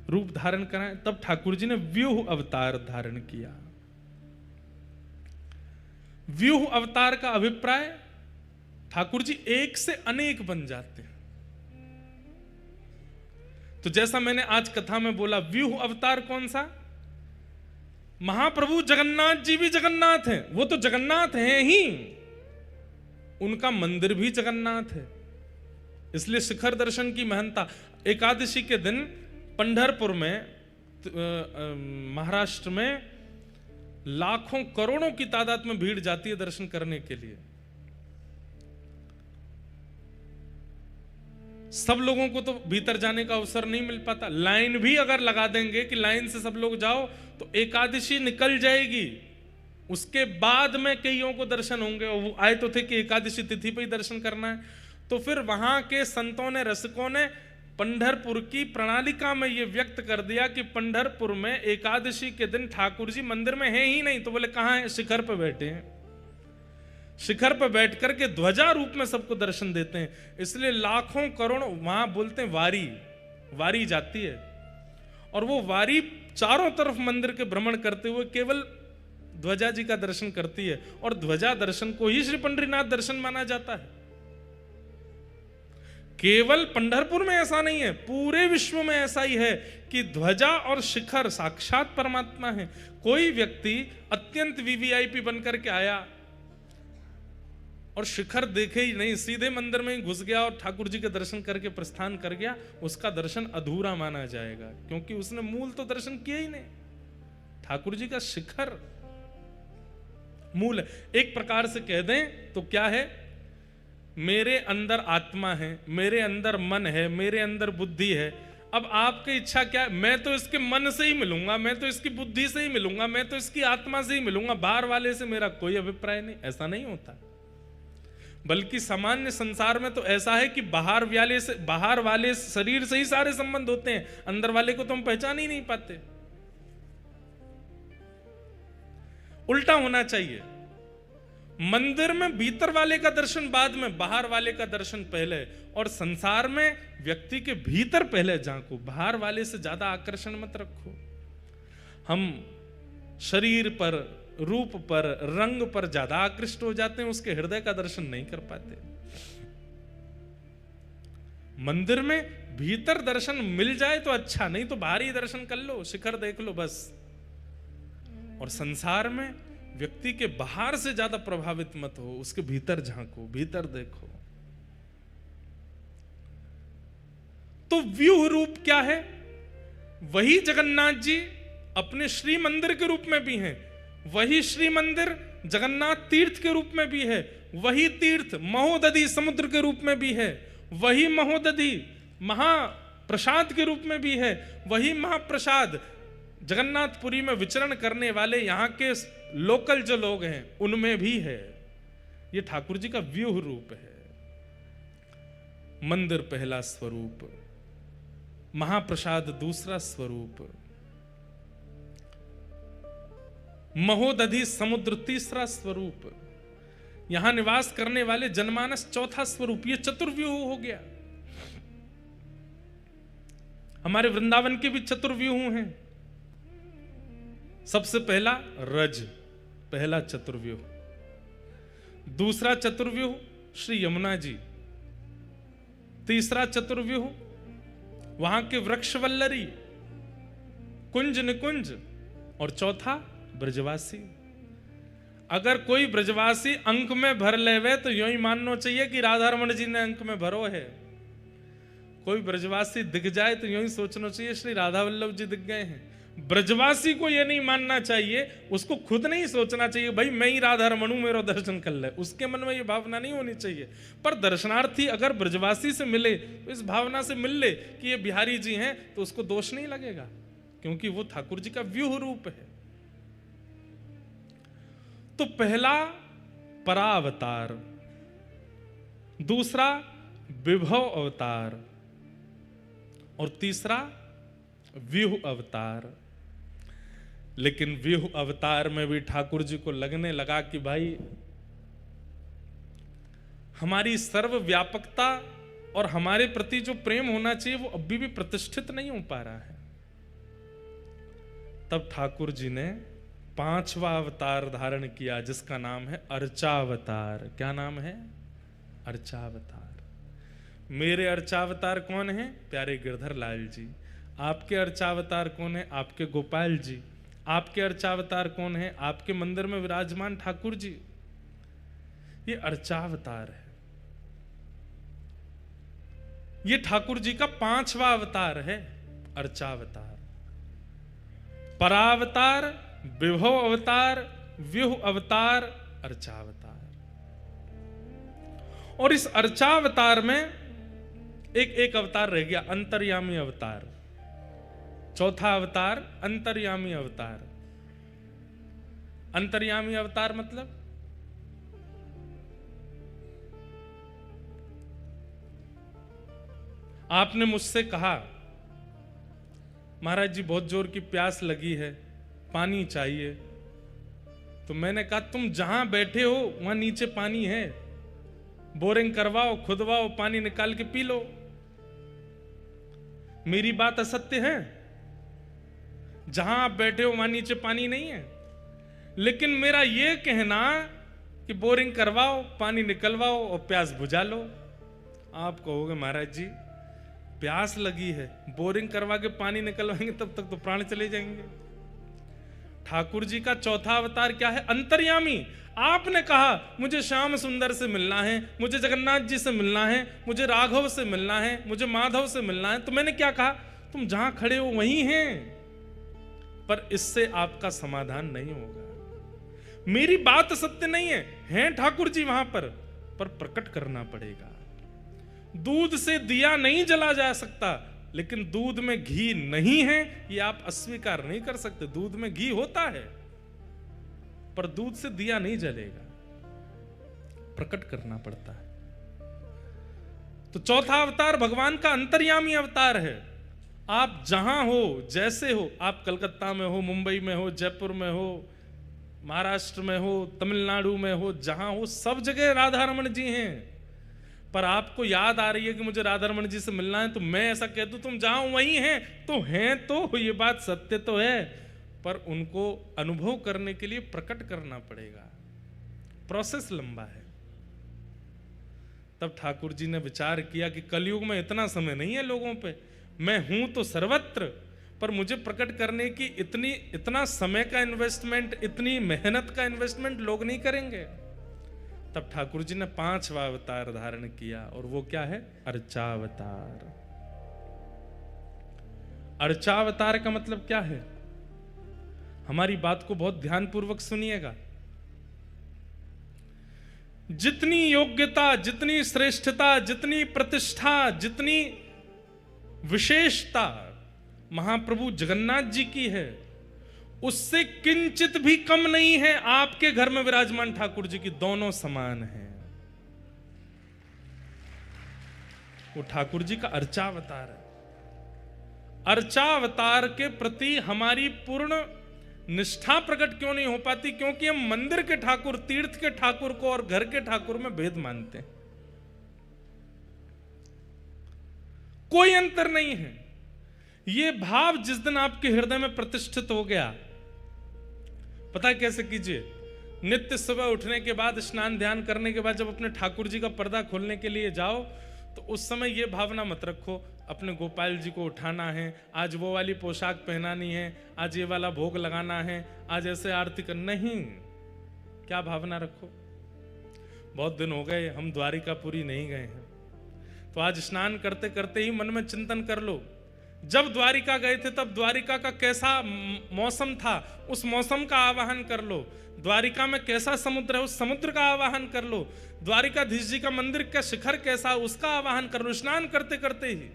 रूप धारण कराएं। तब ठाकुर जी ने व्यूह अवतार धारण किया। व्यूह अवतार का अभिप्राय, ठाकुर जी एक से अनेक बन जाते हैं। तो जैसा मैंने आज कथा में बोला, व्यूह अवतार कौन सा? महाप्रभु जगन्नाथ जी भी जगन्नाथ हैं, वो तो जगन्नाथ हैं ही, उनका मंदिर भी जगन्नाथ है। इसलिए शिखर दर्शन की महत्ता। एकादशी के दिन पंढरपुर में, महाराष्ट्र में लाखों करोड़ों की तादाद में भीड़ जाती है दर्शन करने के लिए। सब लोगों को तो भीतर जाने का अवसर नहीं मिल पाता। लाइन भी अगर लगा देंगे कि लाइन से सब लोग जाओ, तो एकादशी निकल जाएगी, उसके बाद में कईयों को दर्शन होंगे। और वो आए तो थे कि एकादशी तिथि पे ही दर्शन करना है। तो फिर वहां के संतों ने, रसिकों ने पंढरपुर की प्रणालिका में यह व्यक्त कर दिया कि पंढरपुर में एकादशी के दिन ठाकुर जी मंदिर में हैं ही नहीं। तो बोले कहां है? शिखर पर बैठे हैं। शिखर पर बैठ करके ध्वजा रूप में सबको दर्शन देते हैं। इसलिए लाखों करोड़ों, वहां बोलते हैं वारी जाती है, और वो वारी चारों तरफ मंदिर के भ्रमण करते हुए केवल ध्वजा जी का दर्शन करती है। और ध्वजा दर्शन को ही श्री पंढरीनाथ दर्शन माना जाता है। केवल पंढरपुर में ऐसा नहीं है, पूरे विश्व में ऐसा ही है कि ध्वजा और शिखर साक्षात परमात्मा है। कोई व्यक्ति अत्यंत वीवीआईपी बनकर के आया और शिखर देखे ही नहीं, सीधे मंदिर में ही घुस गया और ठाकुर जी के दर्शन करके प्रस्थान कर गया, उसका दर्शन अधूरा माना जाएगा, क्योंकि उसने मूल तो दर्शन किया ही नहीं। ठाकुर जी का शिखर मूल है। एक प्रकार से कह दें तो क्या है? मेरे अंदर आत्मा है, मेरे अंदर मन है, मेरे अंदर बुद्धि है। अब आपकी इच्छा क्या है? मैं तो इसके मन से ही मिलूंगा, मैं तो इसकी बुद्धि से ही मिलूंगा, मैं तो इसकी आत्मा से ही मिलूंगा, बाहर वाले से मेरा कोई अभिप्राय नहीं। ऐसा नहीं होता। बल्कि सामान्य संसार में तो ऐसा है कि बाहर वाले शरीर से ही सारे संबंध होते हैं, अंदर वाले को तो हम पहचान ही नहीं पाते। उल्टा होना चाहिए। मंदिर में भीतर वाले का दर्शन बाद में, बाहर वाले का दर्शन पहले। और संसार में व्यक्ति के भीतर पहले झांको, बाहर वाले से ज्यादा आकर्षण मत रखो। हम शरीर पर, रूप पर, रंग पर ज्यादा आकृष्ट हो जाते हैं, उसके हृदय का दर्शन नहीं कर पाते। मंदिर में भीतर दर्शन मिल जाए तो अच्छा, नहीं तो बाहरी दर्शन कर लो, शिखर देख लो बस। और संसार में व्यक्ति के बाहर से ज्यादा प्रभावित मत हो, उसके भीतर झांको, भीतर देखो। तो व्यूह रूप क्या है? वही जगन्नाथ जी अपने श्री मंदिर के रूप में भी हैं, वही श्री मंदिर जगन्नाथ तीर्थ के रूप में भी है, वही तीर्थ महोदधि समुद्र के रूप में भी है, वही महोदधि महाप्रसाद के रूप में भी है, वही महाप्रसाद जगन्नाथपुरी में विचरण करने वाले यहाँ के लोकल जो लोग हैं उनमें भी है। ये ठाकुर जी का व्यूह रूप है। मंदिर पहला स्वरूप, महाप्रसाद दूसरा स्वरूप, महोदधि समुद्र तीसरा स्वरूप, यहां निवास करने वाले जनमानस चौथा स्वरूप। ये चतुर्व्यूह हो गया। हमारे वृंदावन के भी चतुर्व्यूह हैं। सबसे पहला रज, पहला चतुर्व्यूह। दूसरा चतुर्व्यूह श्री यमुना जी। तीसरा चतुर्व्यूह वहां के वृक्षवल्लरी, कुंज निकुंज। और चौथा ब्रजवासी। अगर कोई ब्रजवासी अंक में भर लेवे तो यूं ही मानना चाहिए कि राधा रमण जी ने अंक में भरो है। कोई ब्रजवासी दिख जाए तो यूं ही सोचना चाहिए श्री राधा वल्लभ जी दिख गए हैं। ब्रजवासी को यह नहीं मानना चाहिए, उसको खुद नहीं सोचना चाहिए भाई मैं ही राधा रमण हूं, मेरा दर्शन कर ले। उसके मन में यह भावना नहीं होनी चाहिए। पर दर्शनार्थी अगर ब्रजवासी से मिले तो इस भावना से मिल ले कि ये बिहारी जी हैं, तो उसको दोष नहीं लगेगा, क्योंकि वो ठाकुर जी का व्यूह रूप है। तो पहला परावतार, दूसरा विभव अवतार और तीसरा व्यूह अवतार। लेकिन व्यूह अवतार में भी ठाकुर जी को लगने लगा कि भाई हमारी सर्वव्यापकता और हमारे प्रति जो प्रेम होना चाहिए वो अभी भी प्रतिष्ठित नहीं हो पा रहा है। तब ठाकुर जी ने 5वां अवतार धारण किया जिसका नाम है अर्चावतार। क्या नाम है? अर्चावतार। मेरे अर्चावतार कौन है? प्यारे गिरधर लाल जी। आपके अर्चावतार कौन है? आपके गोपाल जी। आपके अर्चावतार कौन है? आपके मंदिर में विराजमान ठाकुर जी। ये अर्चावतार है। ये ठाकुर जी का 5वां अवतार है, अर्चावतार। परावतार, विभव अवतार, व्यूह अवतार, अर्चावतार। और इस अर्चावतार में एक अवतार रह गया, अंतर्यामी अवतार। चौथा अवतार अंतर्यामी अवतार। अंतर्यामी अवतार मतलब आपने मुझसे कहा महाराज जी बहुत जोर की प्यास लगी है, पानी चाहिए। तो मैंने कहा तुम जहां बैठे हो वहां नीचे पानी है, बोरिंग करवाओ, खुदवाओ, पानी निकाल के पी लो। मेरी बात असत्य है? जहां आप बैठे हो वहां नीचे पानी नहीं है। लेकिन मेरा यह कहना कि बोरिंग करवाओ, पानी निकलवाओ और प्यास बुझा लो। आप कहोगे महाराज जी प्यास लगी है, बोरिंग करवा के पानी निकलवाएंगे तब तक तो प्राण चले जाएंगे। ठाकुर जी का चौथा अवतार क्या है? अंतर्यामी। आपने कहा मुझे श्याम सुंदर से मिलना है, मुझे जगन्नाथ जी से मिलना है, मुझे राघव से मिलना है, मुझे माधव से मिलना है। तो मैंने क्या कहा? तुम जहां खड़े हो वहीं हैं। पर इससे आपका समाधान नहीं होगा। मेरी बात सत्य नहीं है ठाकुर जी वहां पर प्रकट करना पड़ेगा। दूध से दिया नहीं जला जा सकता, लेकिन दूध में घी नहीं है ये आप अस्वीकार नहीं कर सकते। दूध में घी होता है पर दूध से दिया नहीं जलेगा, प्रकट करना पड़ता है। तो चौथा अवतार भगवान का अंतर्यामी अवतार है। आप जहां हो, जैसे हो, आप कलकत्ता में हो, मुंबई में हो, जयपुर में हो, महाराष्ट्र में हो, तमिलनाडु में हो, जहां हो सब जगह राधा रमन जी हैं। पर आपको याद आ रही है कि मुझे राधा रमन जी से मिलना है, तो मैं ऐसा कह दूं तुम जहां वहीं हैं तो हैं। तो ये बात सत्य तो है, पर उनको अनुभव करने के लिए प्रकट करना पड़ेगा। प्रोसेस लंबा है। तब ठाकुर जी ने विचार किया कि कलयुग में इतना समय नहीं है लोगों पे। मैं हूं तो सर्वत्र, पर मुझे प्रकट करने की इतना समय का इन्वेस्टमेंट, इतनी मेहनत का इन्वेस्टमेंट लोग नहीं करेंगे। तब ठाकुर जी ने 5वां अवतार धारण किया और वो क्या है? अर्चावतार। अर्चावतार का मतलब क्या है? हमारी बात को बहुत ध्यानपूर्वक सुनिएगा। जितनी योग्यता, जितनी श्रेष्ठता, जितनी प्रतिष्ठा, जितनी विशेषता महाप्रभु जगन्नाथ जी की है, उससे किंचित भी कम नहीं है आपके घर में विराजमान ठाकुर जी की। दोनों समान हैं। वो ठाकुर जी का अर्चावतार है। अर्चावतार के प्रति हमारी पूर्ण निष्ठा प्रकट क्यों नहीं हो पाती? क्योंकि हम मंदिर के ठाकुर, तीर्थ के ठाकुर को और घर के ठाकुर में भेद मानते हैं। कोई अंतर नहीं है। ये भाव जिस दिन आपके हृदय में प्रतिष्ठित हो गया, पता है कैसे कीजिए? नित्य सुबह उठने के बाद, स्नान ध्यान करने के बाद जब अपने ठाकुर जी का पर्दा खोलने के लिए जाओ, तो उस समय ये भावना मत रखो अपने गोपाल जी को उठाना है, आज वो वाली पोशाक पहनानी है, आज ये वाला भोग लगाना है, आज ऐसे आरती कर। नहीं, क्या भावना रखो? बहुत दिन हो गए हम द्वारिकापुरी नहीं गए हैं, तो आज स्नान करते करते ही मन में चिंतन कर लो, जब द्वारिका गए थे तब द्वारिका का कैसा मौसम था, उस मौसम का आवाहन कर लो। द्वारिका में कैसा समुद्र है, उस समुद्र का आवाहन कर लो। द्वारिकाधीश जी का मंदिर का शिखर कैसा, उसका आवाहन कर लो। स्नान करते करते ही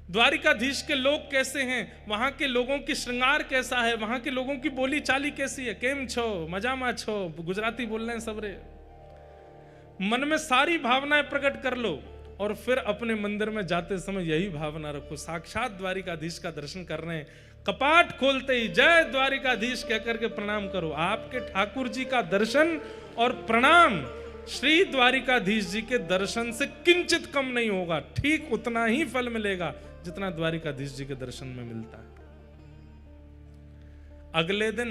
द्वारिकाधीश के लोग कैसे हैं, वहां के लोगों की श्रृंगार कैसा है, वहां के लोगों की बोली चाली कैसी है, केम छो, मजामा छो, गुजराती बोल रहे हैं सबरे। मन में सारी भावनाएं प्रकट कर लो और फिर अपने मंदिर में जाते समय यही भावना रखो, साक्षात द्वारिकाधीश का दर्शन कर रहे हैं, कपाट खोलते ही जय द्वारिकाधीश कहकर के प्रणाम करो। आपके ठाकुर जी का दर्शन और प्रणाम श्री द्वारिकाधीश जी के दर्शन से किंचित कम नहीं होगा, ठीक उतना ही फल मिलेगा जितना द्वारिकाधीश जी के दर्शन में मिलता है। अगले दिन,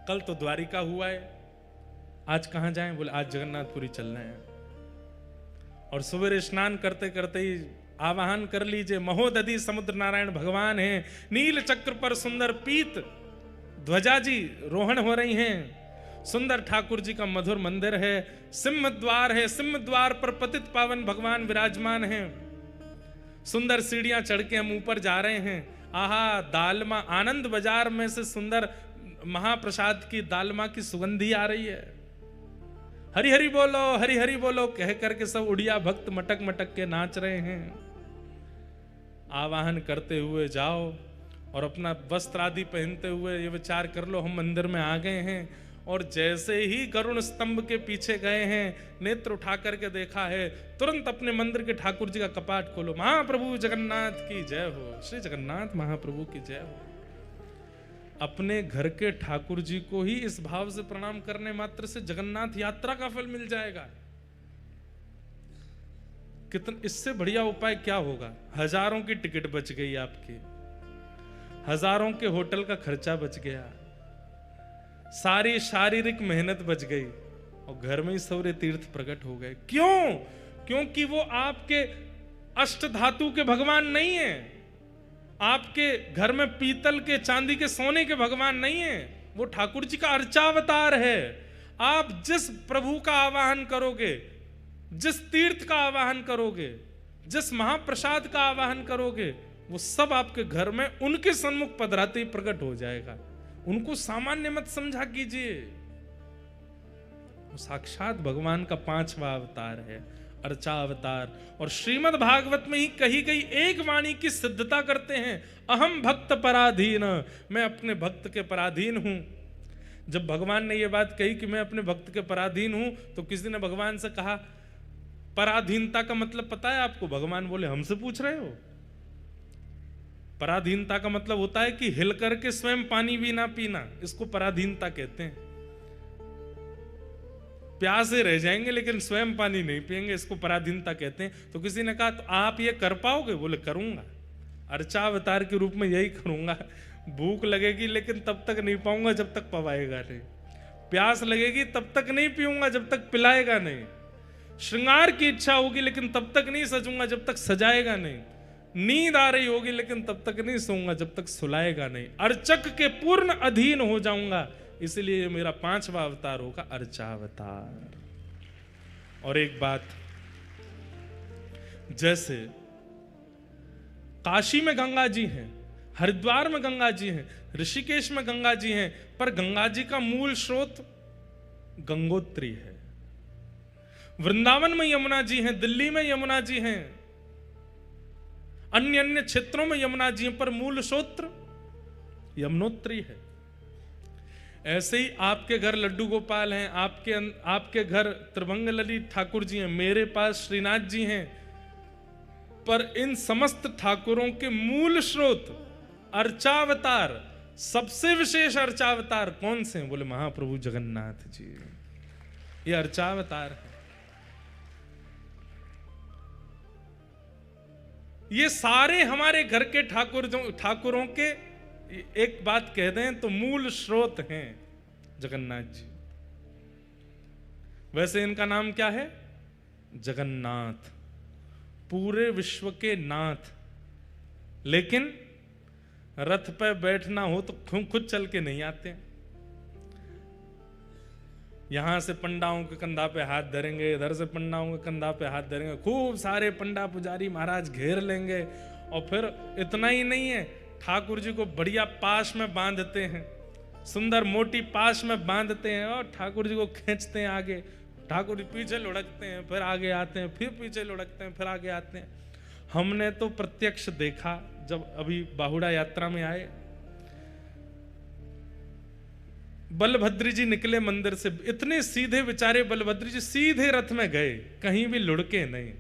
कल तो द्वारिका हुआ है, आज कहां जाएं? बोले आज जगन्नाथपुरी चल रहे हैं। और सुबह स्नान करते करते ही आवाहन कर लीजिए, महोदधि समुद्र नारायण भगवान हैं, नील चक्र पर सुंदर पीत ध्वजा जी रोहण हो रही हैं, सुंदर ठाकुर जी का मधुर मंदिर है, सिंह द्वार है, सिंह द्वार पर पतित पावन भगवान विराजमान हैं, सुंदर सीढ़ियां चढ़ के हम ऊपर जा रहे हैं। आहा, दालमा, आनंद बाजार में से सुंदर महाप्रसाद की दालमा की सुगंधी आ रही है। हरि हरि बोलो, हरि हरि बोलो कह करके सब उड़िया भक्त मटक मटक के नाच रहे हैं। आवाहन करते हुए जाओ और अपना वस्त्र आदि पहनते हुए ये विचार कर लो हम मंदिर में आ गए हैं। और जैसे ही गरुण स्तंभ के पीछे गए हैं, नेत्र उठा करके देखा है, तुरंत अपने मंदिर के ठाकुर जी का कपाट खोलो, महाप्रभु जगन्नाथ की जय हो, श्री जगन्नाथ महाप्रभु की जय हो। अपने घर के ठाकुर जी को ही इस भाव से प्रणाम करने मात्र से जगन्नाथ यात्रा का फल मिल जाएगा। कितना इससे बढ़िया उपाय क्या होगा? हजारों की टिकट बच गई आपकी, हजारों के होटल का खर्चा बच गया, सारी शारीरिक मेहनत बच गई और घर में ही सौर्य तीर्थ प्रकट हो गए। क्यों? क्योंकि वो आपके अष्ट धातु के भगवान नहीं है, आपके घर में पीतल के, चांदी के, सोने के भगवान नहीं है, वो ठाकुर जी का अर्चावतार है। आप जिस प्रभु का आवाहन करोगे, जिस तीर्थ का आवाहन करोगे, जिस महाप्रसाद का आवाहन करोगे, वो सब आपके घर में उनके सन्मुख पधराते ही प्रकट हो जाएगा। उनको सामान्य मत समझा कीजिए, वो साक्षात भगवान का 5वां अवतार है, अर्चावतार। और श्रीमद् भागवत में ही कही गई एक वाणी की सिद्धता करते हैं, अहम भक्त पराधीन, मैं अपने भक्त के पराधीन हूं। जब भगवान ने यह बात कही कि मैं अपने भक्त के पराधीन हूं, तो किसी ने भगवान से कहा पराधीनता का मतलब पता है आपको? भगवान बोले हमसे पूछ रहे हो? पराधीनता का मतलब होता है कि हिल करके स्वयं पानी भी ना पीना, इसको पराधीनता कहते हैं। प्यासे रह जाएंगे लेकिन स्वयं पानी नहीं पिएंगे, इसको पराधीनता कहते हैं। तो किसी ने कहा तो आप ये कर पाओगे? बोले करूंगा, अर्चावतार के रूप में यही करूंगा। भूख लगेगी लेकिन तब तक नहीं पाऊंगा जब तक पवाएगा नहीं, प्यास लगेगी तब तक नहीं पीऊंगा जब तक पिलाएगा नहीं, श्रृंगार की इच्छा होगी लेकिन तब तक नहीं सजूंगा जब तक सजाएगा नहीं, नींद आ रही होगी लेकिन तब तक नहीं सोऊंगा जब तक सुलाएगा नहीं, अर्चक के पूर्ण अधीन हो जाऊंगा, इसलिए मेरा 5वां अवतार होगा अर्चावतार। और एक बात, जैसे काशी में गंगा जी हैं, हरिद्वार में गंगा जी हैं, ऋषिकेश में गंगा जी हैं, पर गंगा जी का मूल स्रोत गंगोत्री है। वृंदावन में यमुना जी हैं, दिल्ली में यमुना जी हैं, अन्य अन्य क्षेत्रों में यमुना जी हैं, पर मूल स्रोत यमुनोत्री है। ऐसे ही आपके घर लड्डू गोपाल हैं, आपके घर त्रिभंग ललित ठाकुर जी हैं, मेरे पास श्रीनाथ जी हैं, पर इन समस्त ठाकुरों के मूल स्रोत अर्चावतार, सबसे विशेष अर्चावतार कौन से हैं? बोले महाप्रभु जगन्नाथ जी, ये अर्चावतार है। ये सारे हमारे घर के ठाकुरों के एक बात कह दें तो मूल स्रोत हैं जगन्नाथ जी। वैसे इनका नाम क्या है? जगन्नाथ, पूरे विश्व के नाथ। लेकिन रथ पे बैठना हो तो खुद चल के नहीं आते, यहां से पंडाओं के कंधा पे हाथ धरेंगे, इधर से पंडाओं के कंधा पे हाथ धरेंगे, खूब सारे पंडा पुजारी महाराज घेर लेंगे। और फिर इतना ही नहीं है, ठाकुर जी को बढ़िया पाश में बांधते हैं, सुंदर मोटी पाश में बांधते हैं और ठाकुर जी को खींचते हैं आगे, ठाकुर जी पीछे लुढ़कते हैं, फिर आगे आते हैं, फिर पीछे लुढ़कते हैं, फिर आगे आते हैं। हमने तो प्रत्यक्ष देखा जब अभी बाहुड़ा यात्रा में आए, बलभद्र जी निकले मंदिर से, इतने सीधे बेचारे बलभद्र जी, सीधे रथ में गए, कहीं भी लुढ़के नहीं,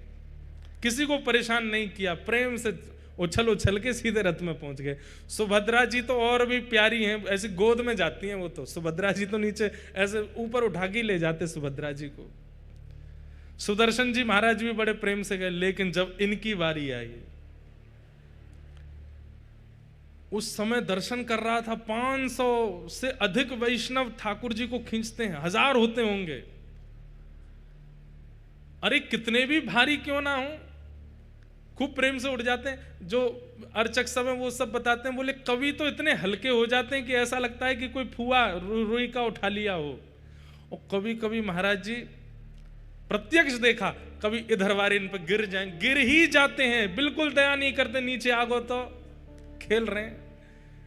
किसी को परेशान नहीं किया, प्रेम से उछल उछल के सीधे रथ में पहुंच गए। सुभद्रा जी तो और भी प्यारी हैं, ऐसी गोद में जाती हैं वो तो, सुभद्रा जी तो नीचे ऐसे ऊपर उठा के ले जाते सुभद्रा जी को। सुदर्शन जी महाराज भी बड़े प्रेम से गए, लेकिन जब इनकी बारी आई, उस समय दर्शन कर रहा था, 500 से अधिक वैष्णव ठाकुर जी को खींचते हैं, 1000 होते होंगे। अरे कितने भी भारी क्यों ना हो, खूब प्रेम से उठ जाते हैं। जो अर्चक सब हैं वो सब बताते हैं, बोले कभी तो इतने हल्के हो जाते हैं कि ऐसा लगता है कि कोई फुआ रुई का उठा लिया हो। और कभी कभी महाराज जी प्रत्यक्ष देखा, कभी इधर वारे इन पर गिर जाएं, गिर ही जाते हैं, बिल्कुल दया नहीं करते, नीचे आगो तो खेल रहे हैं,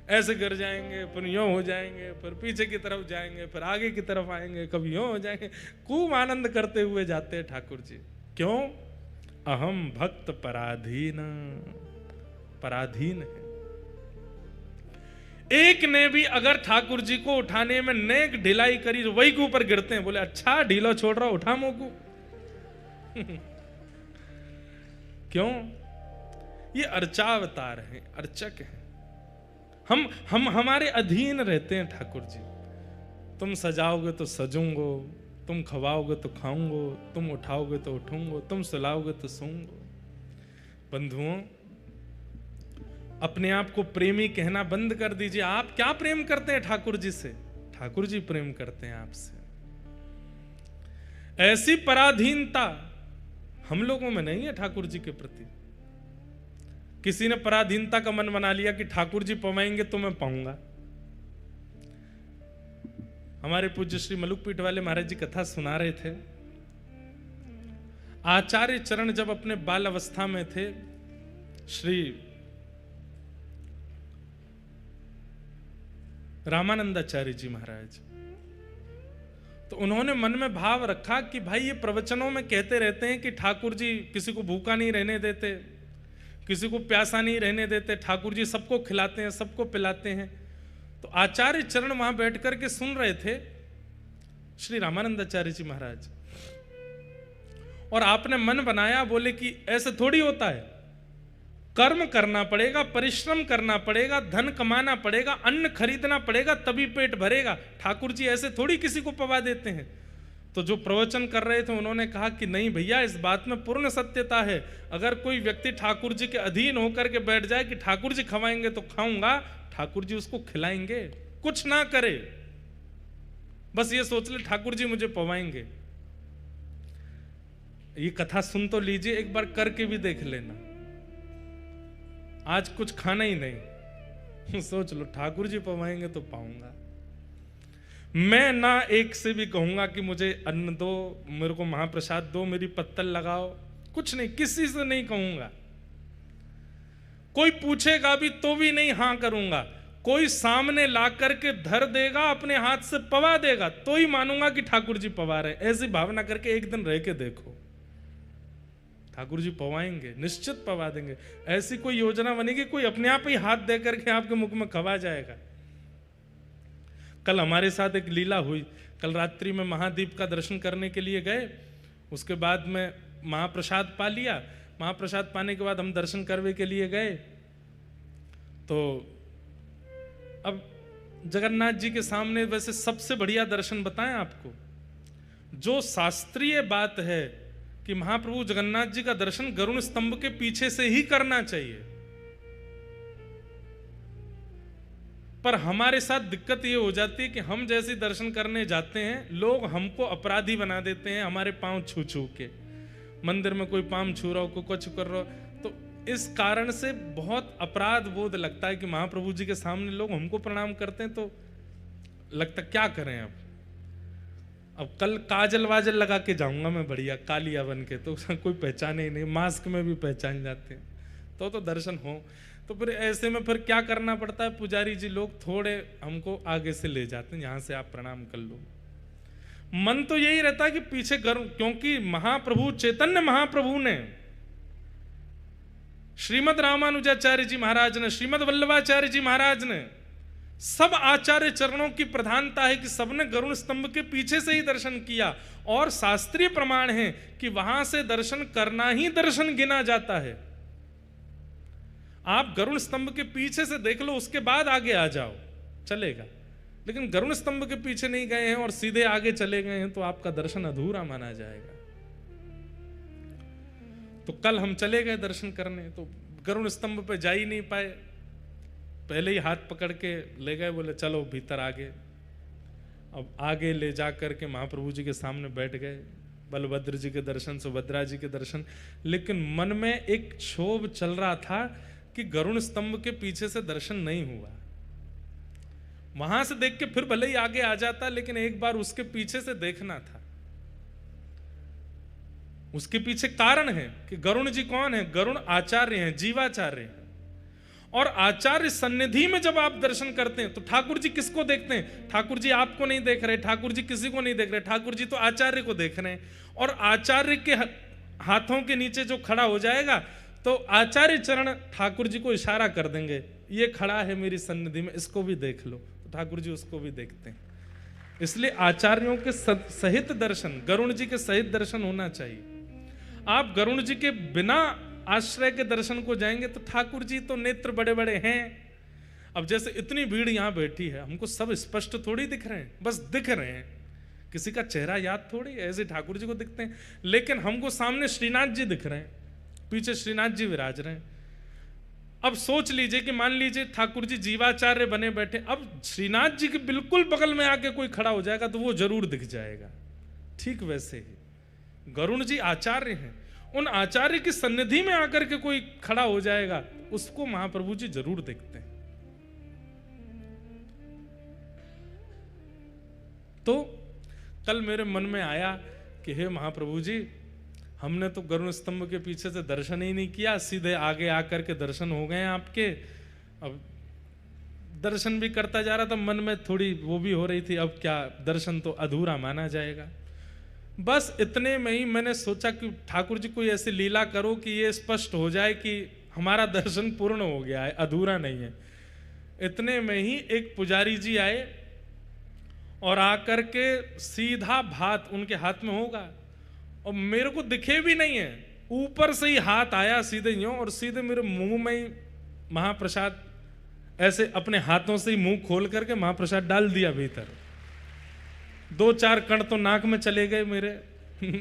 ऐसे गिर जाएंगे, फिर यूं हो जाएंगे, फिर पीछे की तरफ जाएंगे, फिर आगे की तरफ आएंगे, कभी यूं हो जाएंगे, खूब आनंद करते हुए जाते हैं ठाकुर जी। क्यों? अहम भक्त पराधीन, पराधीन है। एक ने भी अगर ठाकुर जी को उठाने में नेक ढिलाई करी, वही के ऊपर गिरते हैं, बोले अच्छा ढीला छोड़ रहा, उठा मोकू। क्यों? ये अर्चावतार है, अर्चक है। हम हमारे अधीन रहते हैं ठाकुर जी। तुम सजाओगे तो सजूंगो, तुम खवाओगे तो खाऊंगो, तुम उठाओगे तो उठूंगो, तुम सुलाओगे तो सोऊंगो। बंधुओं, अपने आप को प्रेमी कहना बंद कर दीजिए। आप क्या प्रेम करते हैं ठाकुर जी से? ठाकुर जी प्रेम करते हैं आपसे। ऐसी पराधीनता हम लोगों में नहीं है ठाकुर जी के प्रति। किसी ने पराधीनता का मन बना लिया कि ठाकुर जी पवाएंगे तो मैं पाऊंगा। हमारे पूज्य श्री मलुकपीठ वाले महाराज जी कथा सुना रहे थे। आचार्य चरण जब अपने बाल अवस्था में थे, श्री रामानंदाचार्य जी महाराज, तो उन्होंने मन में भाव रखा कि भाई ये प्रवचनों में कहते रहते हैं कि ठाकुर जी किसी को भूखा नहीं रहने देते, किसी को प्यासा नहीं रहने देते, ठाकुर जी सबको खिलाते हैं, सबको पिलाते हैं। तो आचार्य चरण वहां बैठ करके सुन रहे थे श्री रामानंदाचार्य जी महाराज, और आपने मन बनाया, बोले कि ऐसे थोड़ी होता है, कर्म करना पड़ेगा, परिश्रम करना पड़ेगा, धन कमाना पड़ेगा, अन्न खरीदना पड़ेगा, तभी पेट भरेगा। ठाकुर जी ऐसे थोड़ी किसी को पवा देते हैं। तो जो प्रवचन कर रहे थे उन्होंने कहा कि नहीं भैया, इस बात में पूर्ण सत्यता है। अगर कोई व्यक्ति ठाकुर जी के अधीन होकर के बैठ जाए कि ठाकुर जी खवाएंगे तो खाऊंगा, ठाकुर जी उसको खिलाएंगे, कुछ ना करे, बस ये सोच ले ठाकुर जी मुझे पवाएंगे। ये कथा सुन तो लीजिए, एक बार करके भी देख लेना। आज कुछ खाना ही नहीं, सोच लो ठाकुर जी पवाएंगे तो पाऊंगा। मैं ना एक से भी कहूंगा कि मुझे अन्न दो, मेरे को महाप्रसाद दो, मेरी पत्तल लगाओ, कुछ नहीं, किसी से नहीं कहूंगा। कोई पूछेगा भी तो भी नहीं हाँ करूंगा। कोई सामने ला करके धर देगा, अपने हाथ से पवा देगा, तो ही मानूंगा कि ठाकुर जी पवा रहे। ऐसी भावना करके एक दिन रह के देखो, ठाकुर जी पवाएंगे, निश्चित पवा देंगे। ऐसी कोई योजना बनेगी, कोई अपने आप ही हाथ दे करके आपके मुख में खवा जाएगा। कल हमारे साथ एक लीला हुई। कल रात्रि में महादीप का दर्शन करने के लिए गए, उसके बाद में महाप्रसाद पा लिया। महाप्रसाद पाने के बाद हम दर्शन करने के लिए गए, तो अब जगन्नाथ जी के सामने वैसे सबसे बढ़िया दर्शन बताएं आपको, जो शास्त्रीय बात है कि महाप्रभु जगन्नाथ जी का दर्शन गरुण स्तंभ के पीछे से ही करना चाहिए, पर हमारे साथ दिक्कत ये हो जाती है कि हम जैसे दर्शन करने जाते हैं, लोग हमको अपराधी बना देते हैं, हमारे पांव छू छू के। मंदिर में कोई पांव छू रहा हो, कोई कुछ कर रहा हो, तो इस कारण से बहुत अपराध बोध लगता है कि महाप्रभु जी के सामने लोग हमको प्रणाम करते हैं, तो लगता क्या करें। अब कल काजल वाजल लगा के जाऊंगा मैं बढ़िया कालिया बन के, तो कोई पहचाने ही नहीं, मास्क में भी पहचान जाते हैं, तो दर्शन हो। तो फिर ऐसे में फिर क्या करना पड़ता है, पुजारी जी लोग थोड़े हमको आगे से ले जाते हैं, यहाँ से आप प्रणाम कर लो। मन तो यही रहता है कि पीछे क्योंकि महाप्रभु चैतन्य महाप्रभु ने श्रीमद रामानुजाचार्य जी महाराज ने, श्रीमद वल्लभाचार्य जी महाराज ने, सब आचार्य चरणों की प्रधानता है कि सबने गरुड़ स्तंभ के पीछे से ही दर्शन किया, और शास्त्रीय प्रमाण है कि वहां से दर्शन करना ही दर्शन गिना जाता है। आप गरुड़ स्तंभ के पीछे से देख लो, उसके बाद आगे आ जाओ, चलेगा। लेकिन गरुड़ स्तंभ के पीछे नहीं गए हैं और सीधे आगे चले गए हैं तो आपका दर्शन अधूरा माना जाएगा। तो कल हम चले गए दर्शन करने, तो गरुड़ स्तंभ पे जा ही नहीं पाए, पहले ही हाथ पकड़ के ले गए, बोले चलो भीतर आगे। अब आगे ले जा करके महाप्रभु जी के सामने बैठ गए, बलभद्र जी के दर्शन, सुभद्रा जी के दर्शन, लेकिन मन में एक क्षोभ चल रहा था कि गरुड़ स्तंभ के पीछे से दर्शन नहीं हुआ। वहां से देख के फिर भले ही आगे आ जाता, लेकिन एक बार उसके पीछे से देखना था। उसके पीछे कारण है कि गरुड़ जी कौन है? गरुड़ आचार्य हैं, जीवाचार्य हैं। और आचार्य सन्निधि में जब आप दर्शन करते हैं तो ठाकुर जी किसको देखते हैं? ठाकुर जी आपको नहीं देख रहे, ठाकुर जी किसी को नहीं देख रहे, ठाकुर जी तो आचार्य को देख रहे हैं। और आचार्य के हाथों के नीचे जो खड़ा हो जाएगा तो आचार्य चरण ठाकुर जी को इशारा कर देंगे, ये खड़ा है मेरी सन्निधि में, इसको भी देख लो। तो ठाकुर जी उसको भी देखते हैं। इसलिए आचार्यों के सहित दर्शन, गरुड़ जी के सहित दर्शन होना चाहिए। आप गरुड़ जी के बिना आश्रय के दर्शन को जाएंगे तो ठाकुर जी तो नेत्र बड़े बड़े हैं। अब जैसे इतनी भीड़ यहां बैठी है, हमको सब स्पष्ट थोड़ी दिख रहे हैं, बस दिख रहे हैं, किसी का चेहरा याद थोड़ी है, ऐसे ठाकुर जी को दिखते हैं। लेकिन हमको सामने श्रीनाथ जी दिख रहे हैं, पीछे श्रीनाथ जी विराज रहे हैं। अब सोच लीजिए कि मान लीजिए ठाकुर जी जीवाचार्य बने बैठे, अब श्रीनाथ जी के बिल्कुल बगल में आके कोई खड़ा हो जाएगा तो वो जरूर दिख जाएगा। ठीक वैसे ही गरुड़ जी आचार्य हैं, उन आचार्य की सन्निधि में आकर के कोई खड़ा हो जाएगा, उसको महाप्रभु जी जरूर देखते हैं। तो कल मेरे मन में आया कि हे महाप्रभु जी, हमने तो गरुड़ स्तंभ के पीछे से दर्शन ही नहीं किया, सीधे आगे आकर के दर्शन हो गए आपके। अब दर्शन भी करता जा रहा था, मन में थोड़ी वो भी हो रही थी, अब क्या दर्शन तो अधूरा माना जाएगा। बस इतने में ही मैंने सोचा कि ठाकुर जी कोई ऐसी लीला करो कि ये स्पष्ट हो जाए कि हमारा दर्शन पूर्ण हो गया है, अधूरा नहीं है। इतने में ही एक पुजारी जी आए और आकर के सीधा भात उनके हाथ में होगा, और मेरे को दिखे भी नहीं है, ऊपर से ही हाथ आया सीधे यूं, और सीधे मेरे मुंह में ही महाप्रसाद ऐसे अपने हाथों से ही मुंह खोल करके महाप्रसाद डाल दिया भीतर। 2-4 कण तो नाक में चले गए मेरे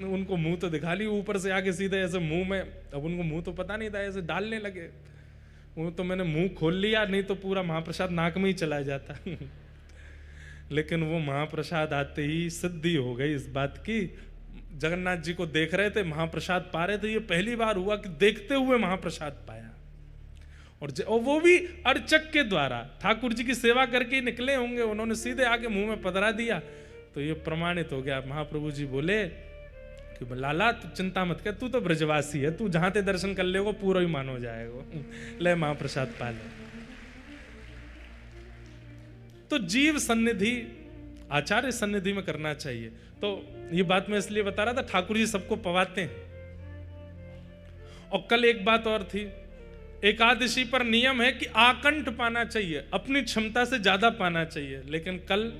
उनको मुंह तो दिखा ली, ऊपर से आके सीधे ऐसे मुंह में, अब उनको मुंह तो पता नहीं था, ऐसे डालने लगे। वो तो मैंने मुंह खोल लिया, नहीं तो पूरा महाप्रसाद नाक में ही चला जाता लेकिन वो महाप्रसाद आते ही सिद्धि हो गई इस बात की। जगन्नाथ जी को देख रहे थे, महाप्रसाद पा रहे थे, ये पहली बार हुआ कि देखते हुए महाप्रसाद पाया। और वो भी अर्चक के द्वारा, ठाकुर जी की सेवा करके ही निकले होंगे, उन्होंने सीधे आके मुंह में पधरा दिया, तो ये प्रमाणित हो गया। महाप्रभु जी बोले कि लाला तू चिंता मत कर, तू तो ब्रजवासी है, तू जहां ते दर्शन कर लेगो पूरा ही मान हो जाएगा, ले महाप्रसाद पा ले। तो जीव सन्निधि आचार्य सन्निधि में करना चाहिए। तो ये बात मैं इसलिए बता रहा था, ठाकुर जी सबको पवाते हैं। और कल एक बात और थी, एकादशी पर नियम है कि आकंठ पाना चाहिए, अपनी क्षमता से ज्यादा पाना चाहिए। लेकिन कल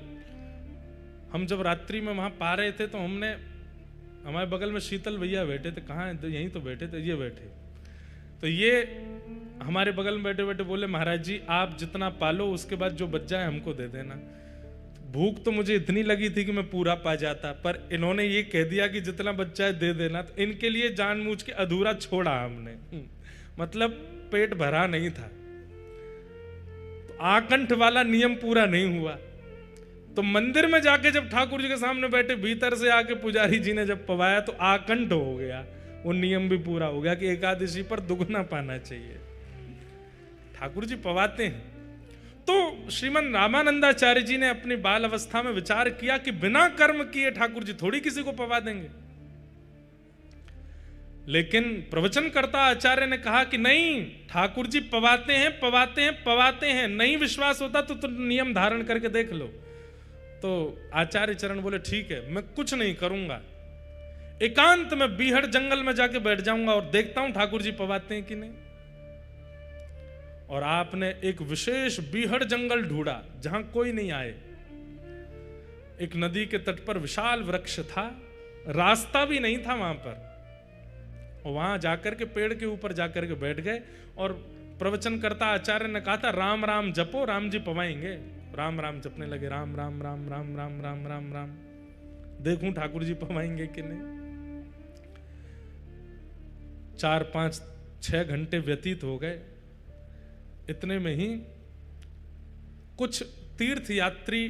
हम जब रात्रि में वहां पा रहे थे तो हमने, हमारे बगल में शीतल भैया बैठे थे, कहाँ है, यहीं तो बैठे थे, ये बैठे, तो ये हमारे बगल में बैठे बैठे बोले महाराज जी आप जितना पालो उसके बाद जो बच जाए हमको दे देना। भूख तो मुझे इतनी लगी थी कि मैं पूरा पा जाता, पर इन्होंने ये कह दिया कि जितना बच जाए दे देना, तो इनके लिए जानबूझ के अधूरा छोड़ा हमने, मतलब पेट भरा नहीं था। तो आकंठ वाला नियम पूरा नहीं हुआ। तो मंदिर में जाके जब ठाकुर जी के सामने बैठे, भीतर से आके पुजारी जी ने जब पवाया तो आकंठ हो गया, वो नियम भी पूरा हो गया कि एकादशी पर दुगना पाना चाहिए। ठाकुर जी पवाते हैं। तो श्रीमन रामानंदाचार्य जी ने अपनी बाल अवस्था में विचार किया कि बिना कर्म किए ठाकुर जी थोड़ी किसी को पवा देंगे। लेकिन प्रवचनकर्ता आचार्य ने कहा कि नहीं, ठाकुर जी पवाते हैं, पवाते हैं, पवाते हैं, नहीं विश्वास होता तो नियम धारण करके देख लो। तो आचार्य चरण बोले ठीक है, मैं कुछ नहीं करूंगा, एकांत में बीहड़ जंगल में जाके बैठ जाऊंगा और देखता हूं ठाकुर जी पवाते हैं कि नहीं। और आपने एक विशेष बीहड़ जंगल ढूंढा जहां कोई नहीं आए। एक नदी के तट पर विशाल वृक्ष था, रास्ता भी नहीं था वहां पर, और वहां जाकर के पेड़ के ऊपर जाकर के बैठ गए और प्रवचनकर्ता आचार्य ने कहा था राम राम जपो, राम जी पवाएंगे। राम राम जपने लगे, राम राम राम राम राम राम राम राम, देखूं ठाकुर जी पवाएंगे कि नहीं। 4, 5, 6 घंटे व्यतीत हो गए। इतने में ही कुछ तीर्थ यात्री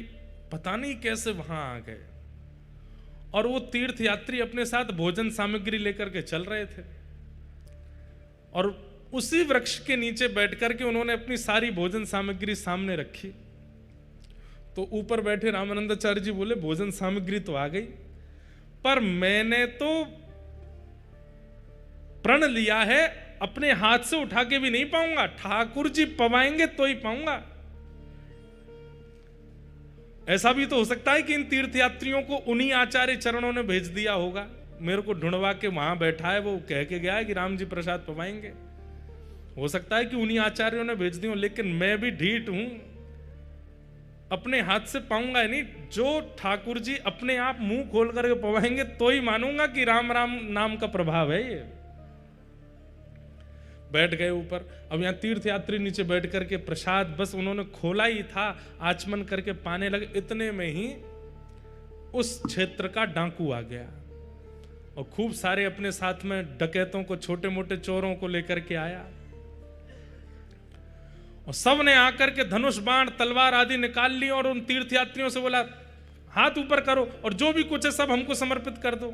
पता नहीं कैसे वहां आ गए, और वो तीर्थ यात्री अपने साथ भोजन सामग्री लेकर के चल रहे थे, और उसी वृक्ष के नीचे बैठ करके उन्होंने अपनी सारी भोजन सामग्री सामने रखी। तो ऊपर बैठे रामानंदाचार्य जी बोले भोजन सामग्री तो आ गई, पर मैंने तो प्रण लिया है, अपने हाथ से उठा के भी नहीं पाऊंगा, ठाकुर जी पवाएंगे तो ही पाऊंगा। ऐसा भी तो हो सकता है कि इन तीर्थयात्रियों को उन्हीं आचार्य चरणों ने भेज दिया होगा, मेरे को ढूंढवा के वहां बैठा है, वो कह के गया है कि राम जी प्रसाद पवाएंगे। हो सकता है कि उन्हीं आचार्यों ने भेज दिया, लेकिन मैं भी ढीठ हूं, अपने हाथ से पाऊंगा नहीं। जो ठाकुर जी अपने आप मुंह खोल करके पवाएंगे तो ही मानूंगा कि राम राम नाम का प्रभाव है ये। बैठ गए ऊपर। अब यहाँ तीर्थयात्री नीचे बैठ करके प्रसाद बस उन्होंने खोला ही था, आचमन करके पाने लगे। इतने में ही उस क्षेत्र का डाकू आ गया और खूब सारे अपने साथ में डकैतों को, छोटे मोटे चोरों को लेकर के आया, और सब ने आकर के धनुष बाण तलवार आदि निकाल ली और उन तीर्थयात्रियों से बोला हाथ ऊपर करो और जो भी कुछ है सब हमको समर्पित कर दो।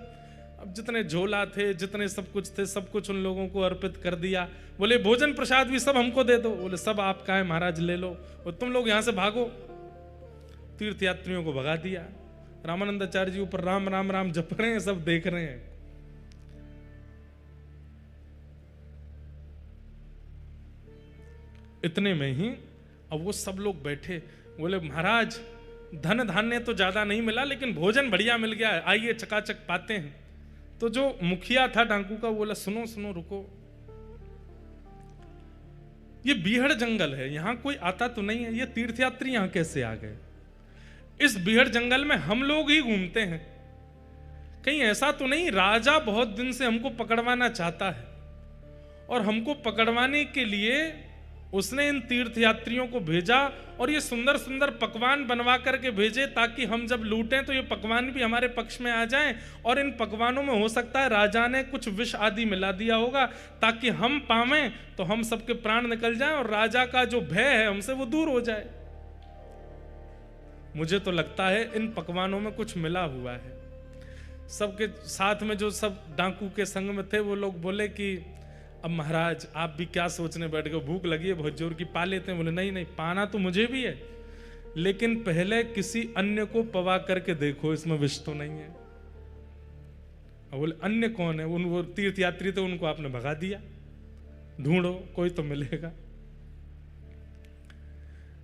अब जितने झोला थे, जितने सब कुछ थे, सब कुछ उन लोगों को अर्पित कर दिया। बोले भोजन प्रसाद भी सब हमको दे दो। बोले सब आपका है महाराज, ले लो और तुम लोग यहां से भागो। तीर्थयात्रियों को भगा दिया। रामानंदाचार्य जी ऊपर राम राम राम जप रहे हैं, सब देख रहे हैं। इतने में ही अब वो सब लोग बैठे, बोले महाराज धन धान्य तो ज्यादा नहीं मिला लेकिन भोजन बढ़िया मिल गया है, आइए चकाचक पाते हैं। तो जो मुखिया था डाकू का, बोला सुनो सुनो रुको, ये बीहड़ जंगल है, यहां कोई आता तो नहीं है, ये तीर्थयात्री यहां कैसे आ गए? इस बीहड़ जंगल में हम लोग ही घूमते हैं, कहीं ऐसा तो नहीं राजा बहुत दिन से हमको पकड़वाना चाहता है और हमको पकड़वाने के लिए उसने इन तीर्थयात्रियों को भेजा और ये सुंदर सुंदर पकवान बनवा करके भेजे ताकि हम जब लूटें तो ये पकवान भी हमारे पक्ष में आ जाएं। और इन पकवानों में हो सकता है राजा ने कुछ विष आदि मिला दिया होगा ताकि हम पावें तो हम सबके प्राण निकल जाएं और राजा का जो भय है हमसे वो दूर हो जाए। मुझे तो लगता है इन पकवानों में कुछ मिला हुआ है। सबके साथ में जो सब डाकू के संग में थे वो लोग बोले कि अब महाराज आप भी क्या सोचने बैठ गए, भूख लगी है बहुत जोर की, पा लेते हैं। बोले नहीं नहीं, पाना तो मुझे भी है लेकिन पहले किसी अन्य को पवा करके देखो, इसमें विष तो नहीं है। अब बोले अन्य कौन है? वो तीर्थयात्री थे, उनको आपने भगा दिया, ढूंढो कोई तो मिलेगा।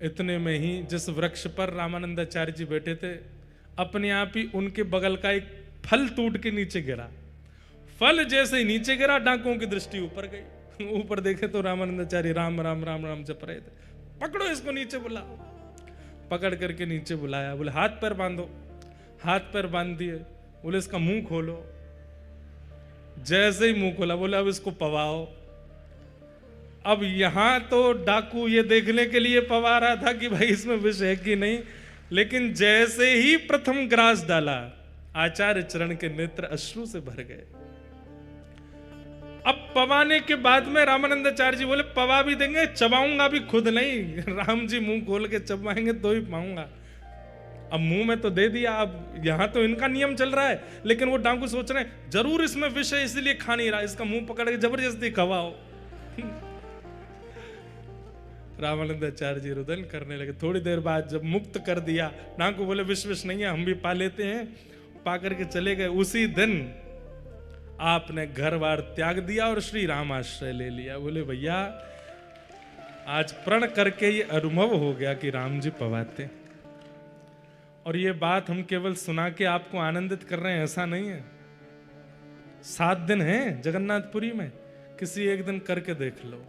इतने में ही जिस वृक्ष पर रामानंदाचार्य जी बैठे थे, अपने आप ही उनके बगल का एक फल टूट के नीचे गिरा। फल जैसे ही नीचे गिरा, डाकुओं की दृष्टि ऊपर गई। ऊपर देखे तो रामानंदाचार्य राम राम राम राम जप रहे थे। पकड़ो इसको, नीचे बुलाओ। पकड़ करके नीचे बुलाया। बोले हाथ पैर बांधो। हाथ पैर बांध दिए। बोले इसका मुंह खोलो। जैसे ही मुंह खोला, बोले अब इसको पवाओ। अब यहां तो डाकू ये देखने के लिए पवा रहा था कि भाई इसमें विष है कि नहीं, लेकिन जैसे ही प्रथम ग्रास डाला, आचार्य चरण के नेत्र अश्रु से भर गए। अब पवाने के बाद में रामानंदाचार्य जी बोले पवा भी देंगे, चबाऊंगा भी खुद नहीं। राम जी मुंह खोल के चबाएंगे तो ही पाऊंगा। अब मुंह में तो दे दिया, अब यहां तो इनका नियम चल रहा है, लेकिन वो डाकू सोच रहे हैं जरूर इसमें विष है इसलिए खा नहीं रहा, इसका मुंह पकड़ के जबरदस्ती खवाओ। रामानंदाचार्य जी रुदन करने लगे। थोड़ी देर बाद जब मुक्त कर दिया, डाकू बोले विष नहीं है, हम भी पा लेते हैं। पा करके चले गए। उसी दिन आपने घर बार त्याग दिया और श्री राम आश्रय ले लिया। बोले भैया आज प्रण करके ये अनुभव हो गया कि राम जी पवाते। और ये बात हम केवल सुना के आपको आनंदित कर रहे हैं ऐसा नहीं है। 7 दिन है जगन्नाथपुरी में, किसी एक दिन करके देख लो।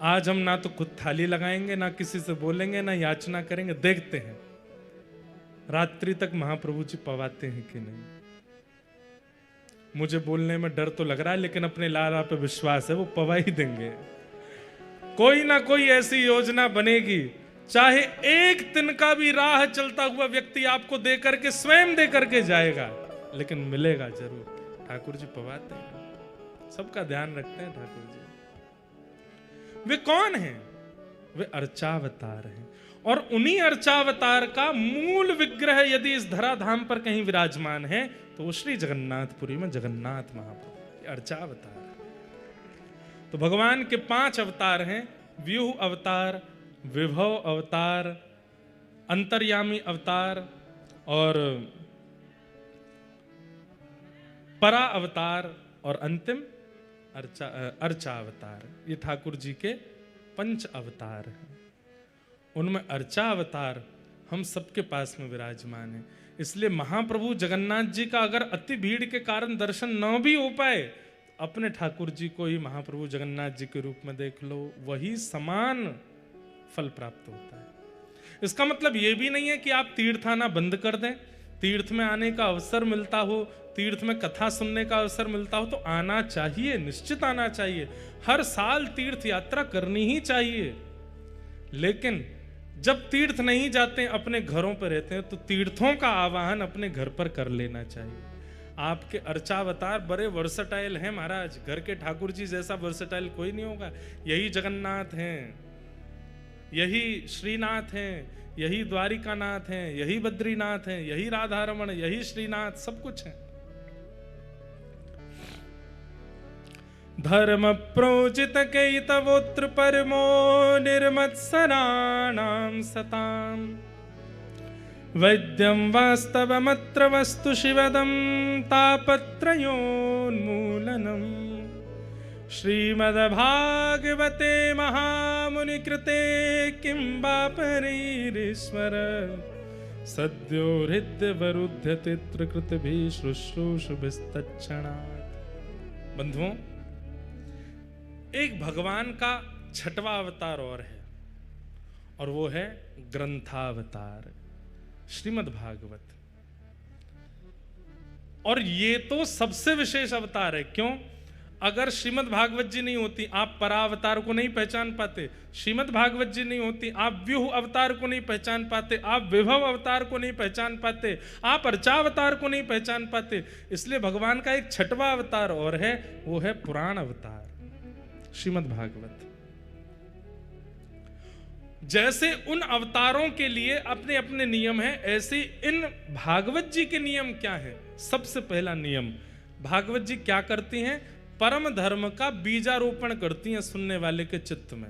आज हम ना तो खुद थाली लगाएंगे, ना किसी से बोलेंगे, ना याचना करेंगे, देखते हैं रात्रि तक महाप्रभु जी पवाते हैं कि नहीं। मुझे बोलने में डर तो लग रहा है, लेकिन अपने लाला पे विश्वास है, वो पवा ही देंगे। कोई ना कोई ऐसी योजना बनेगी, चाहे एक दिन का भी राह चलता हुआ व्यक्ति आपको दे करके, स्वयं दे करके जाएगा, लेकिन मिलेगा जरूर। ठाकुर जी पवाते हैं, सबका ध्यान रखते हैं ठाकुर जी। वे कौन हैं? वे अर्चावतार हैं, और उन्हीं अर्चावतार का मूल विग्रह यदि इस धराधाम पर कहीं विराजमान है तो वो श्री जगन्नाथपुरी में जगन्नाथ महाप्रभु अर्चावतार। तो भगवान के 5 अवतार हैं, व्यूह अवतार, विभव अवतार, अंतर्यामी अवतार और परा अवतार और अंतिम अर्चा अवतार। ये ठाकुर जी के 5 अवतार हैं। उनमें अर्चा अवतार हम सबके पास में विराजमान है। इसलिए महाप्रभु जगन्नाथ जी का अगर अति भीड़ के कारण दर्शन न भी हो पाए, अपने ठाकुर जी को ही महाप्रभु जगन्नाथ जी के रूप में देख लो, वही समान फल प्राप्त होता है। इसका मतलब यह भी नहीं है कि आप तीर्थ आना बंद कर दें। तीर्थ में आने का अवसर मिलता हो, तीर्थ में कथा सुनने का अवसर मिलता हो तो आना चाहिए, निश्चित आना चाहिए। हर साल तीर्थ यात्रा करनी ही चाहिए। लेकिन जब तीर्थ नहीं जाते, अपने घरों पर रहते हैं, तो तीर्थों का आवाहन अपने घर पर कर लेना चाहिए। आपके अर्चावतार बड़े वर्सटाइल हैं महाराज, घर के ठाकुर जी जैसा वर्सटाइल कोई नहीं होगा। यही जगन्नाथ हैं, यही श्रीनाथ हैं, यही द्वारिकानाथ हैं, यही बद्रीनाथ हैं, यही राधारमण, यही श्रीनाथ, सब कुछ है। धर्म प्रोचित कैतवोत्र परमो निर्मत्सराणां सताम् वैद्यं वास्तवमत्र वस्तु शिवदं तापत्रयोन्मूलनम् श्रीमद्भागवते महामुनिकृते किं वा परीरीश्वर सद्यो हृद्यवरुध्यतित्रकृतभिः शुश्रूषुभिस्तत्क्षणात्। बंधुओं, एक भगवान का 6वां अवतार और है, और वो है ग्रंथावतार, श्रीमद् भागवत। और ये तो सबसे विशेष अवतार है। क्यों? अगर श्रीमद् भागवत जी नहीं होती, आप परावतार को नहीं पहचान पाते। श्रीमद् भागवत जी नहीं होती, आप व्यूह अवतार को नहीं पहचान पाते, आप विभव अवतार को नहीं पहचान पाते, आप अर्चावतार को नहीं पहचान पाते। इसलिए भगवान का एक 6वां अवतार और है, वो है पुराण अवतार, श्रीमद् भागवत। जैसे उन अवतारों के लिए अपने अपने नियम हैं, ऐसे इन भागवत जी के नियम क्या हैं? सबसे पहला नियम, भागवत जी क्या करती हैं? परम धर्म का बीजारोपण करती हैं सुनने वाले के चित्त में।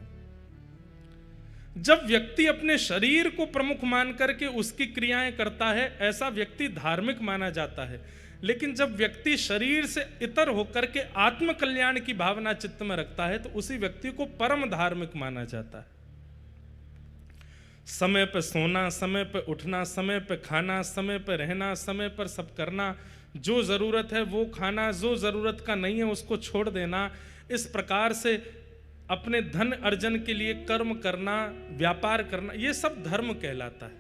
जब व्यक्ति अपने शरीर को प्रमुख मान करके उसकी क्रियाएं करता है, ऐसा व्यक्ति धार्मिक माना जाता है। लेकिन जब व्यक्ति शरीर से इतर होकर के आत्म कल्याण की भावना चित्त में रखता है, तो उसी व्यक्ति को परम धार्मिक माना जाता है। समय पर सोना, समय पर उठना, समय पर खाना, समय पर रहना, समय पर सब करना, जो जरूरत है वो खाना, जो जरूरत का नहीं है उसको छोड़ देना। इस प्रकार से अपने धन अर्जन के लिए कर्म करना, व्यापार करना, ये सब धर्म कहलाता है।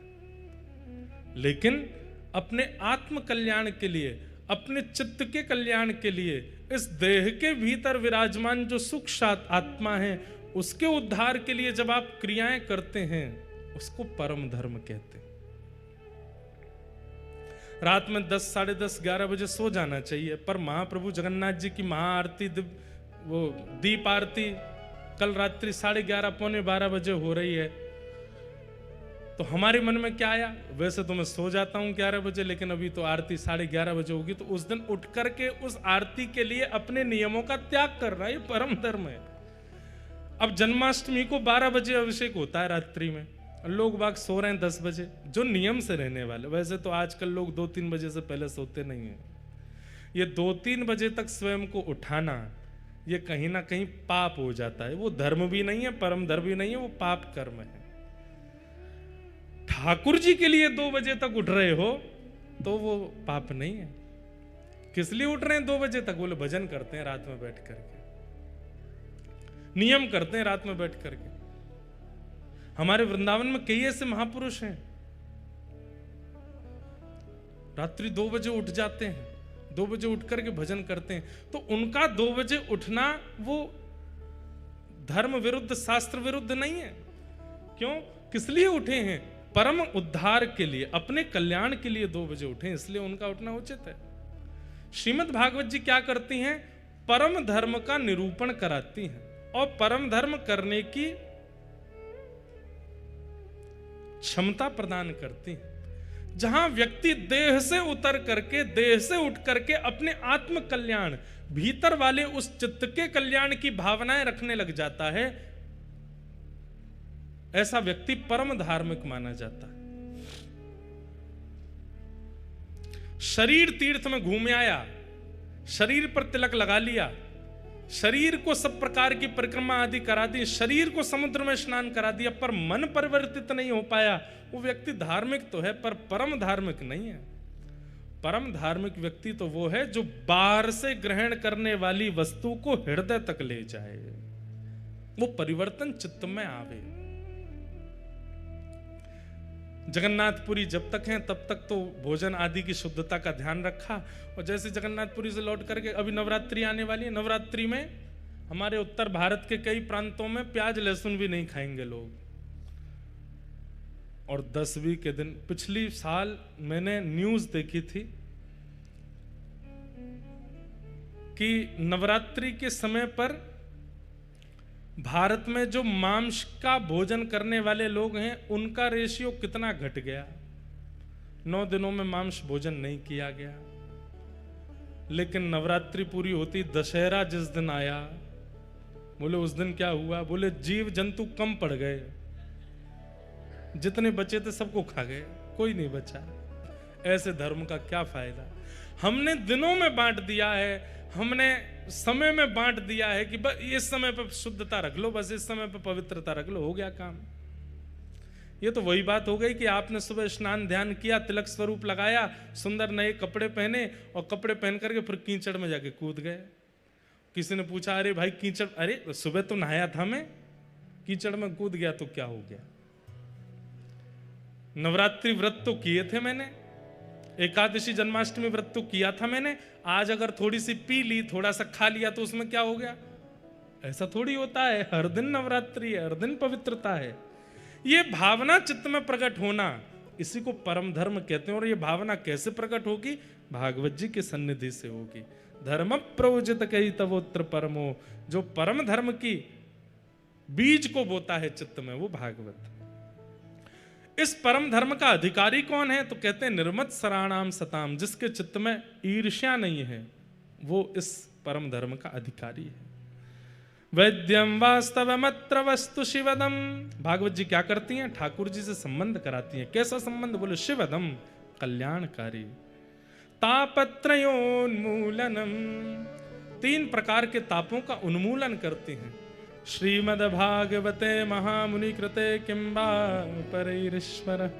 लेकिन अपने आत्म कल्याण के लिए, अपने चित्त के कल्याण के लिए, इस देह के भीतर विराजमान जो सूक्ष्म आत्मा है, उसके उद्धार के लिए जब आप क्रियाएं करते हैं, उसको परम धर्म कहते हैं। रात में 10, साढ़े 10, 11 बजे सो जाना चाहिए, पर महाप्रभु जगन्नाथ जी की महाआरती, वो दीप आरती कल रात्रि 11:30, पौने 12 बजे हो रही है। तो हमारे मन में क्या आया? वैसे तो मैं सो जाता हूं 11 बजे, लेकिन अभी तो आरती 11:30 बजे होगी, तो उस दिन उठ करके उस आरती के लिए अपने नियमों का त्याग करना, ये परम धर्म है। अब जन्माष्टमी को 12 बजे अभिषेक होता है रात्रि में, लोग बाग सो रहे हैं 10 बजे, जो नियम से रहने वाले। वैसे तो आजकल लोग 2-3 बजे से पहले सोते नहीं हैं। ये 2-3 बजे तक स्वयं को उठाना, ये कहीं ना कहीं पाप हो जाता है। वो धर्म भी नहीं है, परम धर्म भी नहीं है, वो पाप कर्म है। ठाकुर जी के लिए 2 बजे तक उठ रहे हो तो वो पाप नहीं है। किस लिए उठ रहे हैं 2 बजे तक? बोले भजन करते हैं रात में बैठ करके। नियम करते हैं रात में बैठ करके। हमारे वृंदावन में कई ऐसे महापुरुष हैं, रात्रि 2 बजे उठ जाते हैं, 2 बजे उठ करके भजन करते हैं। तो उनका 2 बजे उठना वो धर्म विरुद्ध, शास्त्र विरुद्ध नहीं है। क्यों? किस लिए उठे हैं? परम उद्धार के लिए, अपने कल्याण के लिए 2 बजे उठे, इसलिए उनका उठना उचित है। श्रीमद् भागवत जी क्या करती हैं? परम धर्म का निरूपण कराती हैं और परम धर्म करने की क्षमता प्रदान करती हैं। जहां व्यक्ति देह से उतर करके, देह से उठ करके अपने आत्म कल्याण, भीतर वाले उस चित्त के कल्याण की भावनाएं रखने लग जाता है, ऐसा व्यक्ति परम धार्मिक माना जाता है। शरीर तीर्थ में घूम आया, शरीर पर तिलक लगा लिया, शरीर को सब प्रकार की परिक्रमा आदि करा दी, शरीर को समुद्र में स्नान करा दिया, पर मन परिवर्तित नहीं हो पाया, वो व्यक्ति धार्मिक तो है पर परम धार्मिक नहीं है। परम धार्मिक व्यक्ति तो वो है जो बाहर से ग्रहण करने वाली वस्तु को हृदय तक ले जाए, वो परिवर्तन चित्त में आवे। जगन्नाथपुरी जब तक हैं तब तक तो भोजन आदि की शुद्धता का ध्यान रखा, और जैसे जगन्नाथपुरी से लौट करके अभी नवरात्रि आने वाली है, नवरात्रि में हमारे उत्तर भारत के कई प्रांतों में प्याज लहसुन भी नहीं खाएंगे लोग। और 10वीं के दिन, पिछली साल मैंने न्यूज देखी थी कि नवरात्रि के समय पर भारत में जो मांस का भोजन करने वाले लोग हैं उनका रेशियो कितना घट गया। 9 दिनों में मांस भोजन नहीं किया गया, लेकिन नवरात्रि पूरी होती, दशहरा जिस दिन आया, बोले उस दिन क्या हुआ? बोले जीव जंतु कम पड़ गए, जितने बचे थे सबको खा गए, कोई नहीं बचा। ऐसे धर्म का क्या फायदा? हमने दिनों में बांट दिया है, हमने समय में बांट दिया है कि बस इस समय पर शुद्धता रख लो, बस इस समय पर पवित्रता रख लो, हो गया काम। ये तो वही बात हो गई कि आपने सुबह स्नान ध्यान किया, तिलक स्वरूप लगाया, सुंदर नए कपड़े पहने और कपड़े पहन करके फिर कीचड़ में जाके कूद गए। किसी ने पूछा अरे भाई कीचड़, अरे सुबह तो नहाया था मैं, कीचड़ में कूद गया तो क्या हो गया? नवरात्रि व्रत तो किए थे मैंने, एकादशी जन्माष्टमी व्रत तो किया था मैंने, आज अगर थोड़ी सी पी ली, थोड़ा सा खा लिया तो उसमें क्या हो गया? ऐसा थोड़ी होता है। हर दिन नवरात्रि है, हर दिन पवित्रता है। ये भावना चित्त में प्रकट होना, इसी को परम धर्म कहते हैं। और ये भावना कैसे प्रकट होगी? भागवत जी के सन्निधि से होगी। धर्म प्रयोजित कही तवोत्र परमो, जो परम धर्म की बीज को बोता है चित्त में, वो भागवत। इस परम धर्म का अधिकारी कौन है? तो कहते हैं निर्मत सराणाम सताम, जिसके चित्त में ईर्ष्या नहीं है वो इस परम धर्म का अधिकारी है। वैद्यम वास्तवमत्र वस्तु शिवदम, भागवत जी क्या करती हैं? ठाकुर जी से संबंध कराती हैं। कैसा संबंध? बोले शिवदम, कल्याणकारी। तापत्रयोन्मूलनम, 3 प्रकार के तापों का उन्मूलन करती हैं। श्रीमद्भागवते महामुनि कृते किंबा परैरीश्वर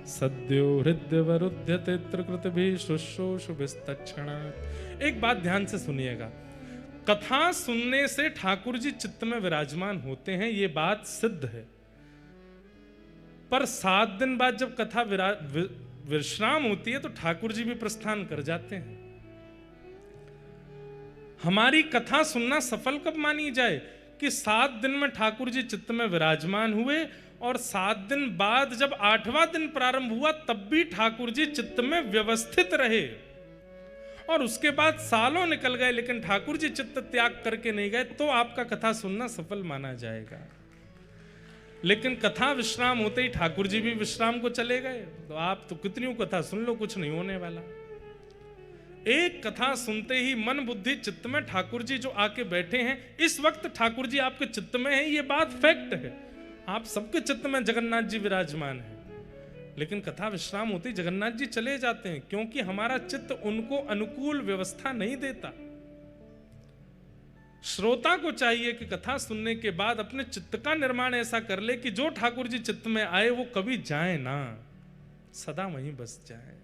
सद्यो हृदयवरुध्यते त्रिकृतिभिः शुश्रूषुभिस्तत्क्षणात्। एक बात ध्यान से सुनिएगा, कथा सुनने से ठाकुर जी चित्त में विराजमान होते हैं, ये बात सिद्ध है। पर 7 दिन बाद जब कथा विश्राम होती है तो ठाकुर जी भी प्रस्थान कर जाते हैं। हमारी कथा सुनना सफल कब मानी जाए? कि 7 दिन में ठाकुर जी चित्त में विराजमान हुए और 7 दिन बाद जब 8वां दिन प्रारंभ हुआ तब भी ठाकुर जी चित्त में व्यवस्थित रहे, और उसके बाद सालों निकल गए लेकिन ठाकुर जी चित्त त्याग करके नहीं गए, तो आपका कथा सुनना सफल माना जाएगा। लेकिन कथा विश्राम होते ही ठाकुर जी भी विश्राम को चले गए, तो आप तो कितनी कथा सुन लो, कुछ नहीं होने वाला। एक कथा सुनते ही मन बुद्धि चित्त में ठाकुर जी जो आके बैठे हैं, इस वक्त ठाकुर जी आपके चित्त में है, ये बात फैक्ट है। आप सबके चित्त में जगन्नाथ जी विराजमान है, लेकिन कथा विश्राम होती जगन्नाथ जी चले जाते हैं, क्योंकि हमारा चित्त उनको अनुकूल व्यवस्था नहीं देता। श्रोता को चाहिए कि कथा सुनने के बाद अपने चित्त का निर्माण ऐसा कर ले कि जो ठाकुर जी चित्त में आए वो कभी जाए ना, सदा वहीं बस जाए।